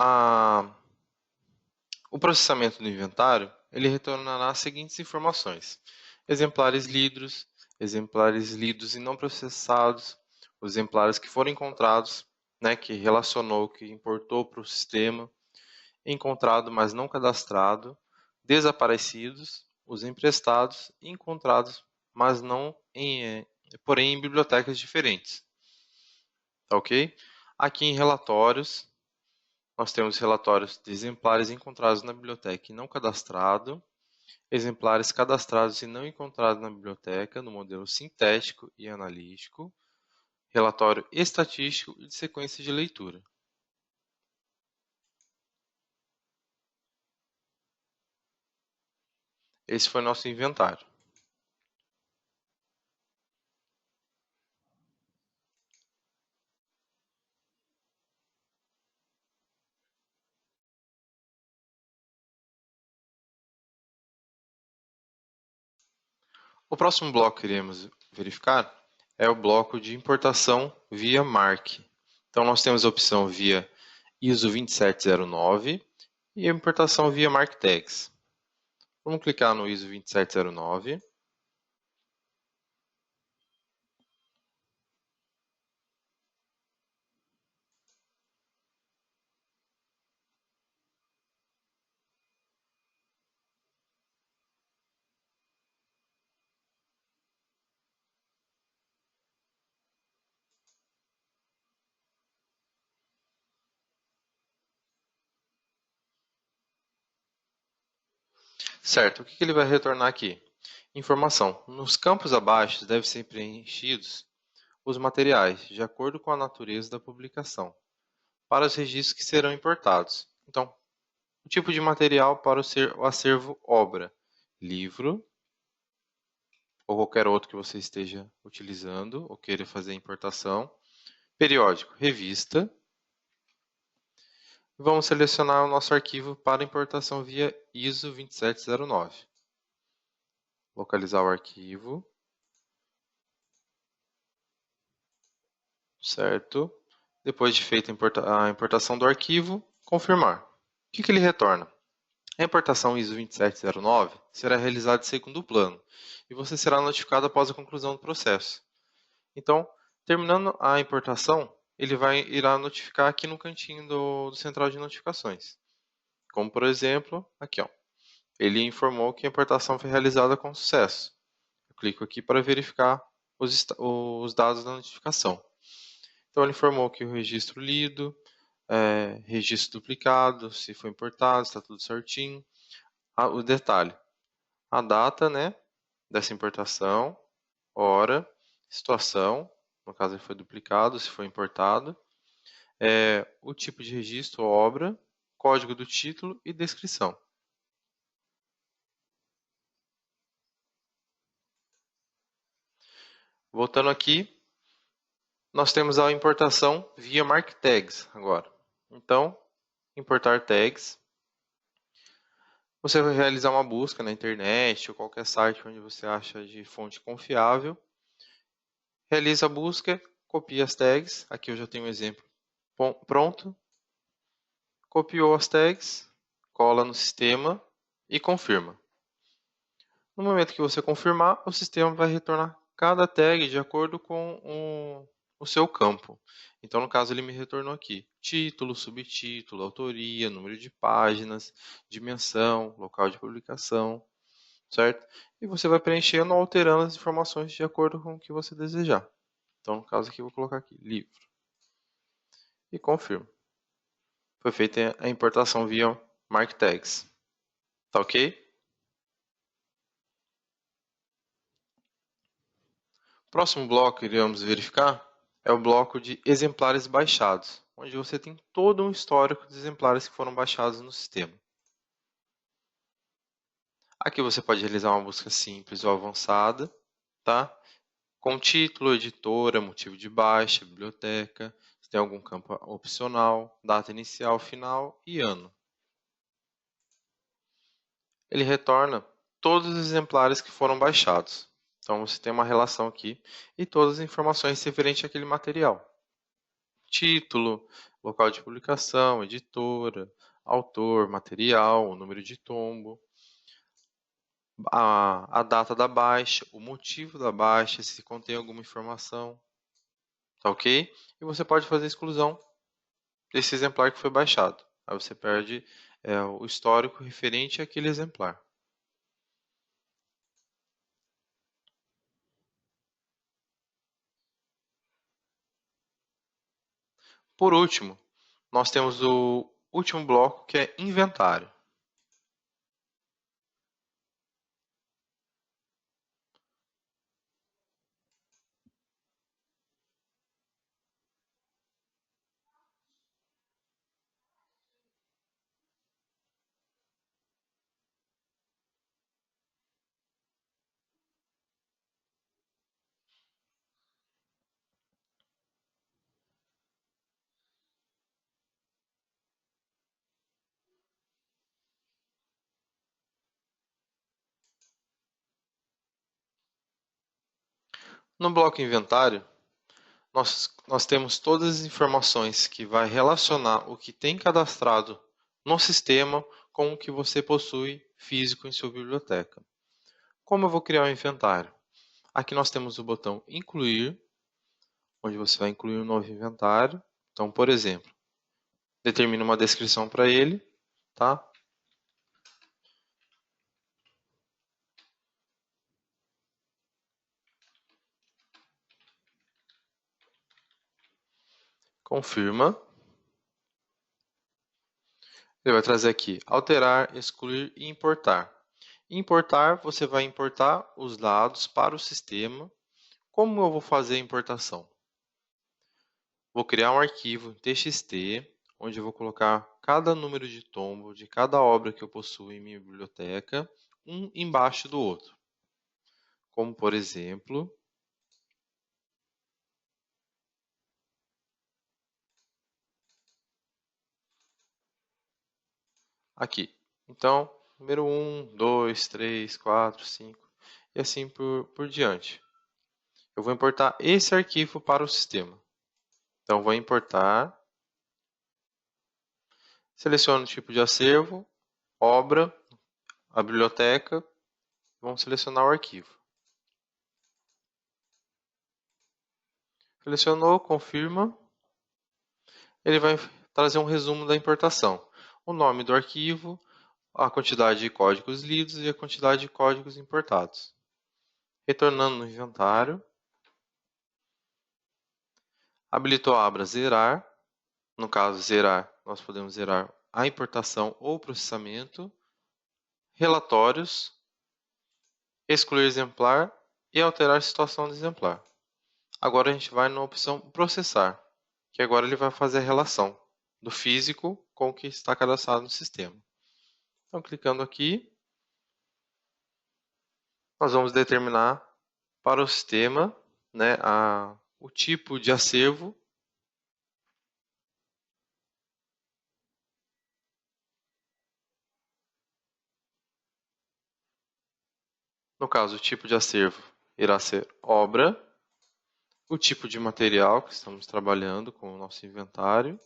Speaker 1: o processamento do inventário, ele retornará as seguintes informações: exemplares lidos e não processados, os exemplares que foram encontrados né, que relacionou, que importou para o sistema, encontrado, mas não cadastrado, desaparecidos, os emprestados e encontrados, mas não porém em bibliotecas diferentes. Tá ok? Aqui em relatórios, nós temos relatórios de exemplares encontrados na biblioteca e não cadastrado, exemplares cadastrados e não encontrados na biblioteca, no modelo sintético e analítico, relatório estatístico e de sequência de leitura. Esse foi nosso inventário. O próximo bloco que iremos verificar é o bloco de importação via MARC. Então, nós temos a opção via ISO 27009 e a importação via MARC Tags. Vamos clicar no ISO 27009. Certo, o que ele vai retornar aqui? Informação. Nos campos abaixo devem ser preenchidos os materiais, de acordo com a natureza da publicação, para os registros que serão importados. Então, o tipo de material para o acervo obra, livro, ou qualquer outro que você esteja utilizando ou queira fazer a importação. Periódico, revista. Vamos selecionar o nosso arquivo para importação via ISO 27009. Localizar o arquivo. Certo. Depois de feita a importação do arquivo, confirmar. O que ele retorna? A importação ISO 27009 será realizada em segundo plano e você será notificado após a conclusão do processo. Então, terminando a importação, ele irá notificar aqui no cantinho do central de notificações. Como, por exemplo, aqui, ó. Ele informou que a importação foi realizada com sucesso. Eu clico aqui para verificar os dados da notificação. Então, ele informou que o registro lido, registro duplicado, se foi importado, está tudo certinho. O detalhe, a data, né, dessa importação, hora, situação, no caso ele foi duplicado, se foi importado, o tipo de registro, obra, código do título e descrição. Voltando aqui, nós temos a importação via Mark Tags agora. Então, importar tags. Você vai realizar uma busca na internet ou qualquer site onde você acha de fonte confiável. Realiza a busca, copia as tags. Aqui eu já tenho um exemplo pronto. Copiou as tags, cola no sistema e confirma. No momento que você confirmar, o sistema vai retornar cada tag de acordo com o seu campo. Então, no caso, ele me retornou aqui título, subtítulo, autoria, número de páginas, dimensão, local de publicação, certo? E você vai preenchendo ou alterando as informações de acordo com o que você desejar. Então, no caso aqui, eu vou colocar aqui livro e confirmo. Foi feita a importação via Mark Tags. Tá ok? O próximo bloco que iremos verificar é o bloco de exemplares baixados, onde você tem todo um histórico de exemplares que foram baixados no sistema. Aqui você pode realizar uma busca simples ou avançada, tá? Com título, editora, motivo de baixa, biblioteca, se tem algum campo opcional, data inicial, final e ano. Ele retorna todos os exemplares que foram baixados. Então você tem uma relação aqui e todas as informações referentes àquele material. Título, local de publicação, editora, autor, material, o número de tombo, a data da baixa, o motivo da baixa, se contém alguma informação, tá ok? E você pode fazer exclusão desse exemplar que foi baixado. Aí você perde o histórico referente àquele exemplar. Por último, nós temos o último bloco, que é inventário. No bloco inventário, nós temos todas as informações que vai relacionar o que tem cadastrado no sistema com o que você possui físico em sua biblioteca. Como eu vou criar um inventário? Aqui nós temos o botão incluir, onde você vai incluir um novo inventário. Então, por exemplo, determina uma descrição para ele, tá? Confirma. Ele vai trazer aqui alterar, excluir e importar. Importar, você vai importar os dados para o sistema. Como eu vou fazer a importação? Vou criar um arquivo txt, onde eu vou colocar cada número de tombo de cada obra que eu possuo em minha biblioteca, um embaixo do outro. Como, por exemplo, aqui. Então, número 1, 2, 3, 4, 5 e assim por diante. Eu vou importar esse arquivo para o sistema. Então, vou importar, seleciono o tipo de acervo, obra, a biblioteca, vamos selecionar o arquivo. Selecionou, confirma. Ele vai trazer um resumo da importação. O nome do arquivo, a quantidade de códigos lidos e a quantidade de códigos importados. Retornando no inventário, habilitou a aba zerar. No caso, zerar, nós podemos zerar a importação ou processamento, relatórios, excluir exemplar e alterar a situação do exemplar. Agora a gente vai na opção processar, que agora ele vai fazer a relação do físico com o que está cadastrado no sistema. Então, clicando aqui, nós vamos determinar para o sistema, né, o tipo de acervo. No caso, o tipo de acervo irá ser obra, o tipo de material que estamos trabalhando com o nosso inventário.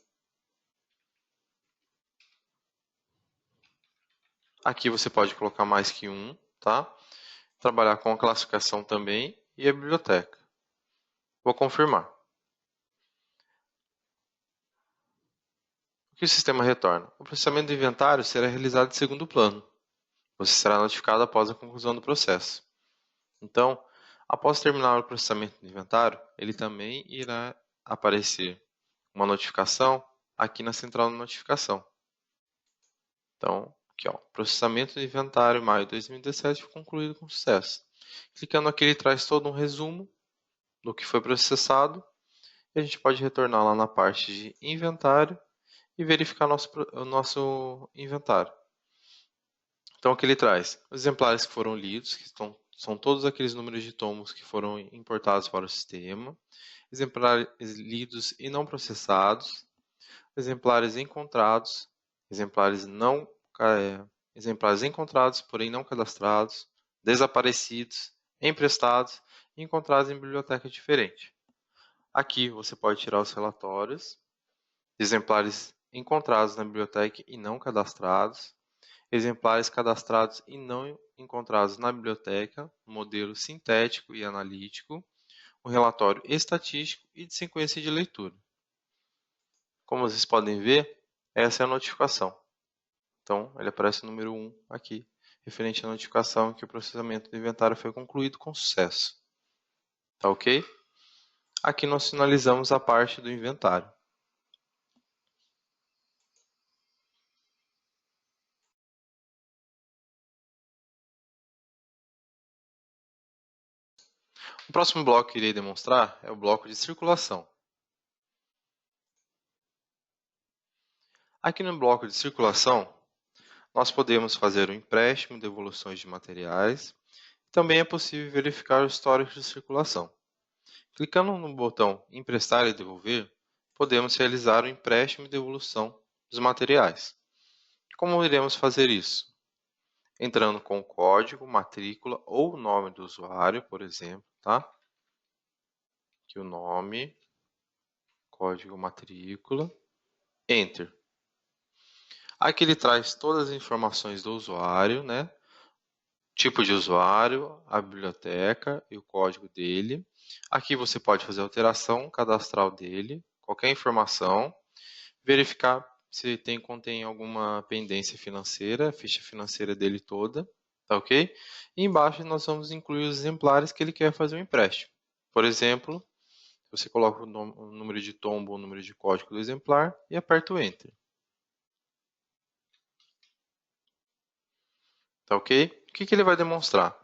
Speaker 1: Aqui você pode colocar mais que um, tá? Trabalhar com a classificação também e a biblioteca. Vou confirmar. O que o sistema retorna? O processamento do inventário será realizado em segundo plano. Você será notificado após a conclusão do processo. Então, após terminar o processamento do inventário, ele também irá aparecer uma notificação aqui na central de notificação. Então, aqui, ó, processamento do inventário maio de 2017 foi concluído com sucesso. Clicando aqui, ele traz todo um resumo do que foi processado. E a gente pode retornar lá na parte de inventário e verificar o nosso inventário. Então, aqui ele traz os exemplares que foram lidos, são todos aqueles números de tomos que foram importados para o sistema, exemplares lidos e não processados, exemplares encontrados, exemplares não exemplares encontrados, porém não cadastrados, desaparecidos, emprestados e encontrados em biblioteca diferente. Aqui você pode tirar os relatórios, exemplares encontrados na biblioteca e não cadastrados, exemplares cadastrados e não encontrados na biblioteca, modelo sintético e analítico, um relatório estatístico e de sequência de leitura. Como vocês podem ver, essa é a notificação. Então, ele aparece o número 1 aqui, referente à notificação que o processamento do inventário foi concluído com sucesso. Tá ok? Aqui nós finalizamos a parte do inventário. O próximo bloco que irei demonstrar é o bloco de circulação. Aqui no bloco de circulação, nós podemos fazer o empréstimo e devoluções de materiais. Também é possível verificar o histórico de circulação. Clicando no botão Emprestar e Devolver, podemos realizar o empréstimo e devolução dos materiais. Como iremos fazer isso? Entrando com o código, matrícula ou o nome do usuário, por exemplo, tá? Aqui o nome, código, matrícula, Enter. Aqui ele traz todas as informações do usuário, né? Tipo de usuário, a biblioteca e o código dele. Aqui você pode fazer alteração cadastral dele, qualquer informação, verificar se contém alguma pendência financeira, a ficha financeira dele toda, tá ok? E embaixo nós vamos incluir os exemplares que ele quer fazer o empréstimo. Por exemplo, você coloca o número de tombo ou o número de código do exemplar e aperta o Enter. Tá ok? O que ele vai demonstrar?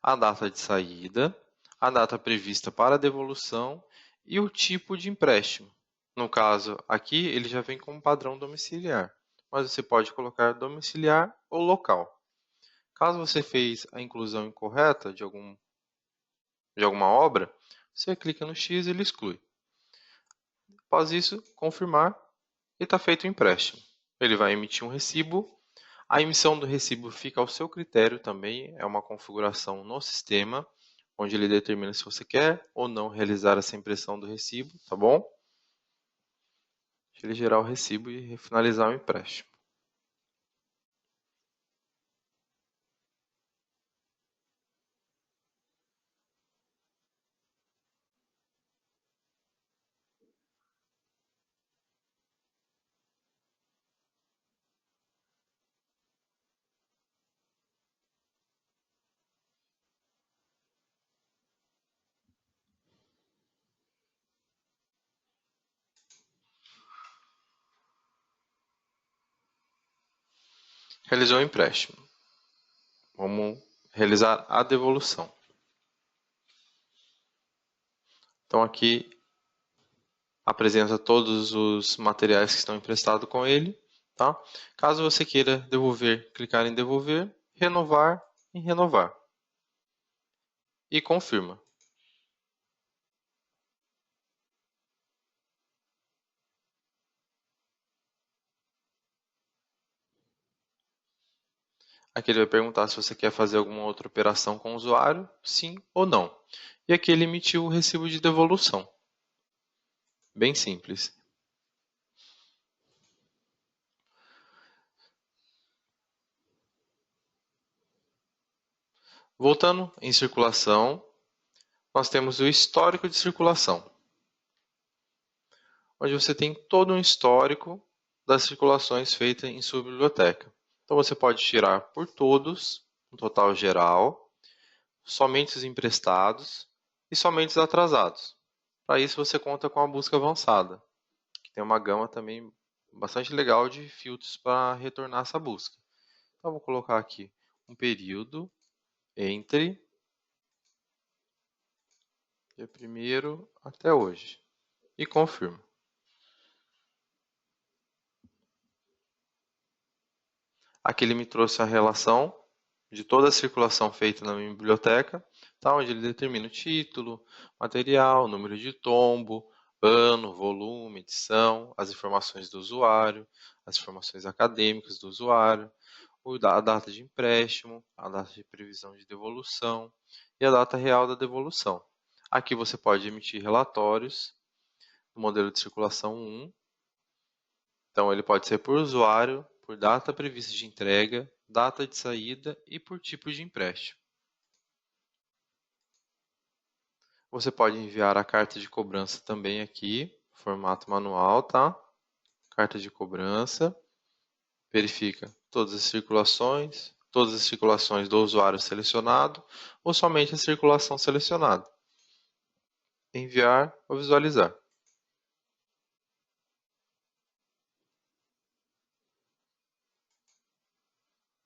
Speaker 1: A data de saída, a data prevista para a devolução e o tipo de empréstimo. No caso, aqui ele já vem com um padrão domiciliar, mas você pode colocar domiciliar ou local. Caso você fez a inclusão incorreta de alguma obra, você clica no X e ele exclui. Após isso, confirmar e está feito o empréstimo. Ele vai emitir um recibo. A emissão do recibo fica ao seu critério também, é uma configuração no sistema, onde ele determina se você quer ou não realizar essa impressão do recibo, tá bom? Deixa ele gerar o recibo e finalizar o empréstimo. Realizou o empréstimo. Vamos realizar a devolução. Então aqui apresenta todos os materiais que estão emprestados com ele. Tá? Caso você queira devolver, clicar em devolver, renovar e renovar. E confirma. Aqui ele vai perguntar se você quer fazer alguma outra operação com o usuário, sim ou não. E aqui ele emitiu o recibo de devolução. Bem simples. Voltando em circulação, nós temos o histórico de circulação, onde você tem todo um histórico das circulações feitas em sua biblioteca. Então você pode tirar por todos, um total geral, somente os emprestados e somente os atrasados. Para isso você conta com a busca avançada, que tem uma gama também bastante legal de filtros para retornar essa busca. Então vou colocar aqui um período entre dia 1º até hoje e confirmo. Aqui ele me trouxe a relação de toda a circulação feita na minha biblioteca, tá? Onde ele determina o título, material, número de tombo, ano, volume, edição, as informações do usuário, as informações acadêmicas do usuário, a data de empréstimo, a data de previsão de devolução e a data real da devolução. Aqui você pode emitir relatórios no modelo de circulação 1. Então, ele pode ser por usuário, por data prevista de entrega, data de saída e por tipo de empréstimo. Você pode enviar a carta de cobrança também aqui, formato manual, tá? carta de cobrança, verifica todas as circulações do usuário selecionado ou somente a circulação selecionada. Enviar ou visualizar.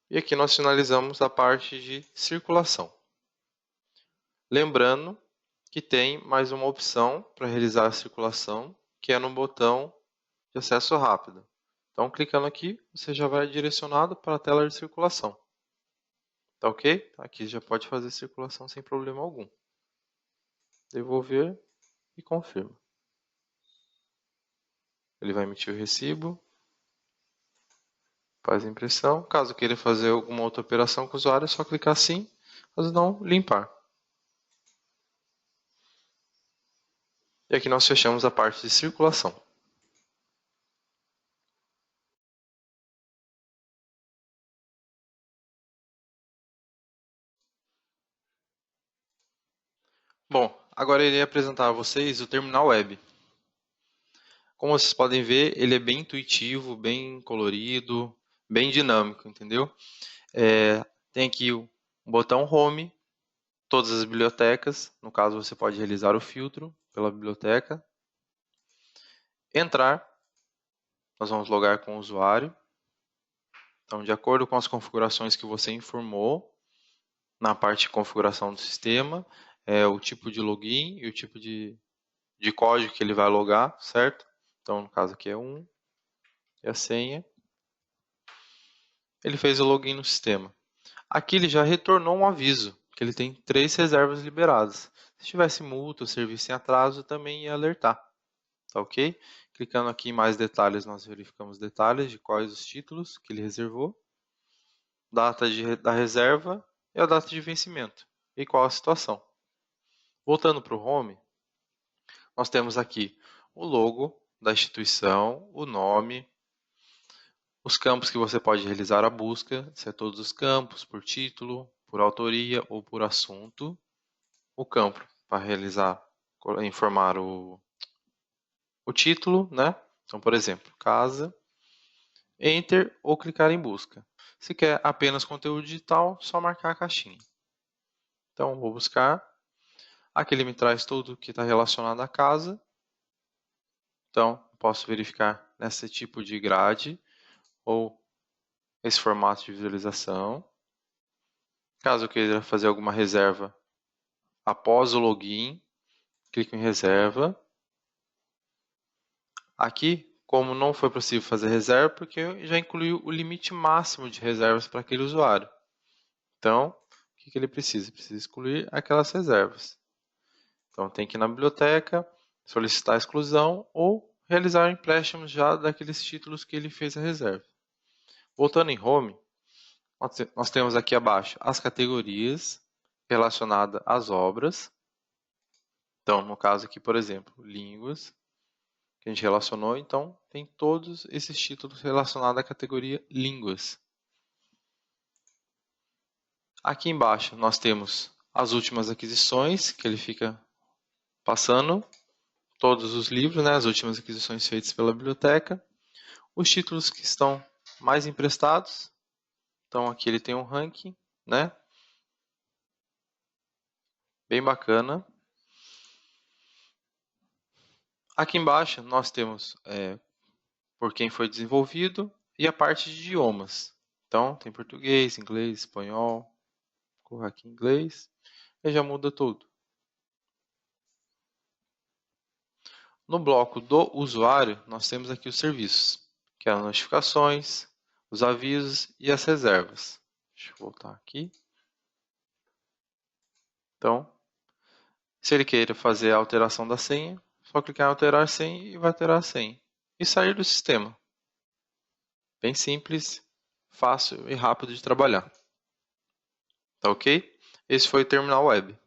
Speaker 1: E aqui nós finalizamos a parte de circulação. Lembrando que tem mais uma opção para realizar a circulação, que é no botão de acesso rápido. Então, clicando aqui, você já vai direcionado para a tela de circulação. Tá ok? Aqui já pode fazer circulação sem problema algum. Devolver e confirma. Ele vai emitir o recibo, faz a impressão. Caso queira fazer alguma outra operação com o usuário, é só clicar assim, caso não, limpar. E aqui nós fechamos a parte de circulação. Bom, agora eu irei apresentar a vocês o terminal web. Como vocês podem ver, ele é bem intuitivo, bem colorido, bem dinâmico, entendeu? Tem aqui o botão Home, todas as bibliotecas. No caso, você pode realizar o filtro pela biblioteca. Entrar, nós vamos logar com o usuário. Então, de acordo com as configurações que você informou, na parte de configuração do sistema, o tipo de login e o tipo de código que ele vai logar, certo? Então, no caso aqui é 1 e a senha. Ele fez o login no sistema. Aqui ele já retornou um aviso, que ele tem 3 reservas liberadas. Se tivesse multa ou serviço em atraso, também ia alertar. Tá ok? Clicando aqui em mais detalhes, nós verificamos detalhes de quais os títulos que ele reservou, data da reserva e a data de vencimento, e qual a situação. Voltando para o Home, nós temos aqui o logo da instituição, o nome, os campos que você pode realizar a busca, se é todos os campos, por título, por autoria ou por assunto. O campo para informar o título, né? Então, por exemplo, casa, Enter ou clicar em busca. Se quer apenas conteúdo digital, só marcar a caixinha. Então, vou buscar. Aqui ele me traz tudo que está relacionado à casa. Então, posso verificar nesse tipo de grade ou esse formato de visualização. Caso eu queira fazer alguma reserva após o login, clico em reserva. Aqui, como não foi possível fazer reserva, porque já incluiu o limite máximo de reservas para aquele usuário. Então, o que ele precisa? Precisa excluir aquelas reservas. Então, tem que ir na biblioteca, solicitar a exclusão ou realizar empréstimos já daqueles títulos que ele fez a reserva. Voltando em Home, nós temos aqui abaixo as categorias relacionadas às obras. Então, no caso aqui, por exemplo, línguas, que a gente relacionou, então tem todos esses títulos relacionados à categoria línguas. Aqui embaixo nós temos as últimas aquisições, que ele fica passando todos os livros, né, as últimas aquisições feitas pela biblioteca, os títulos que estão mais emprestados. Então aqui ele tem um ranking, né, bem bacana. Aqui embaixo nós temos por quem foi desenvolvido e a parte de idiomas. Então tem português, inglês, espanhol, corro aqui em inglês e já muda tudo. No bloco do usuário, nós temos aqui os serviços, que é as notificações, os avisos e as reservas. Deixa eu voltar aqui. Então, se ele queira fazer a alteração da senha, só clicar em alterar senha e vai alterar a senha. E sair do sistema. Bem simples, fácil e rápido de trabalhar. Tá ok? Esse foi o terminal web.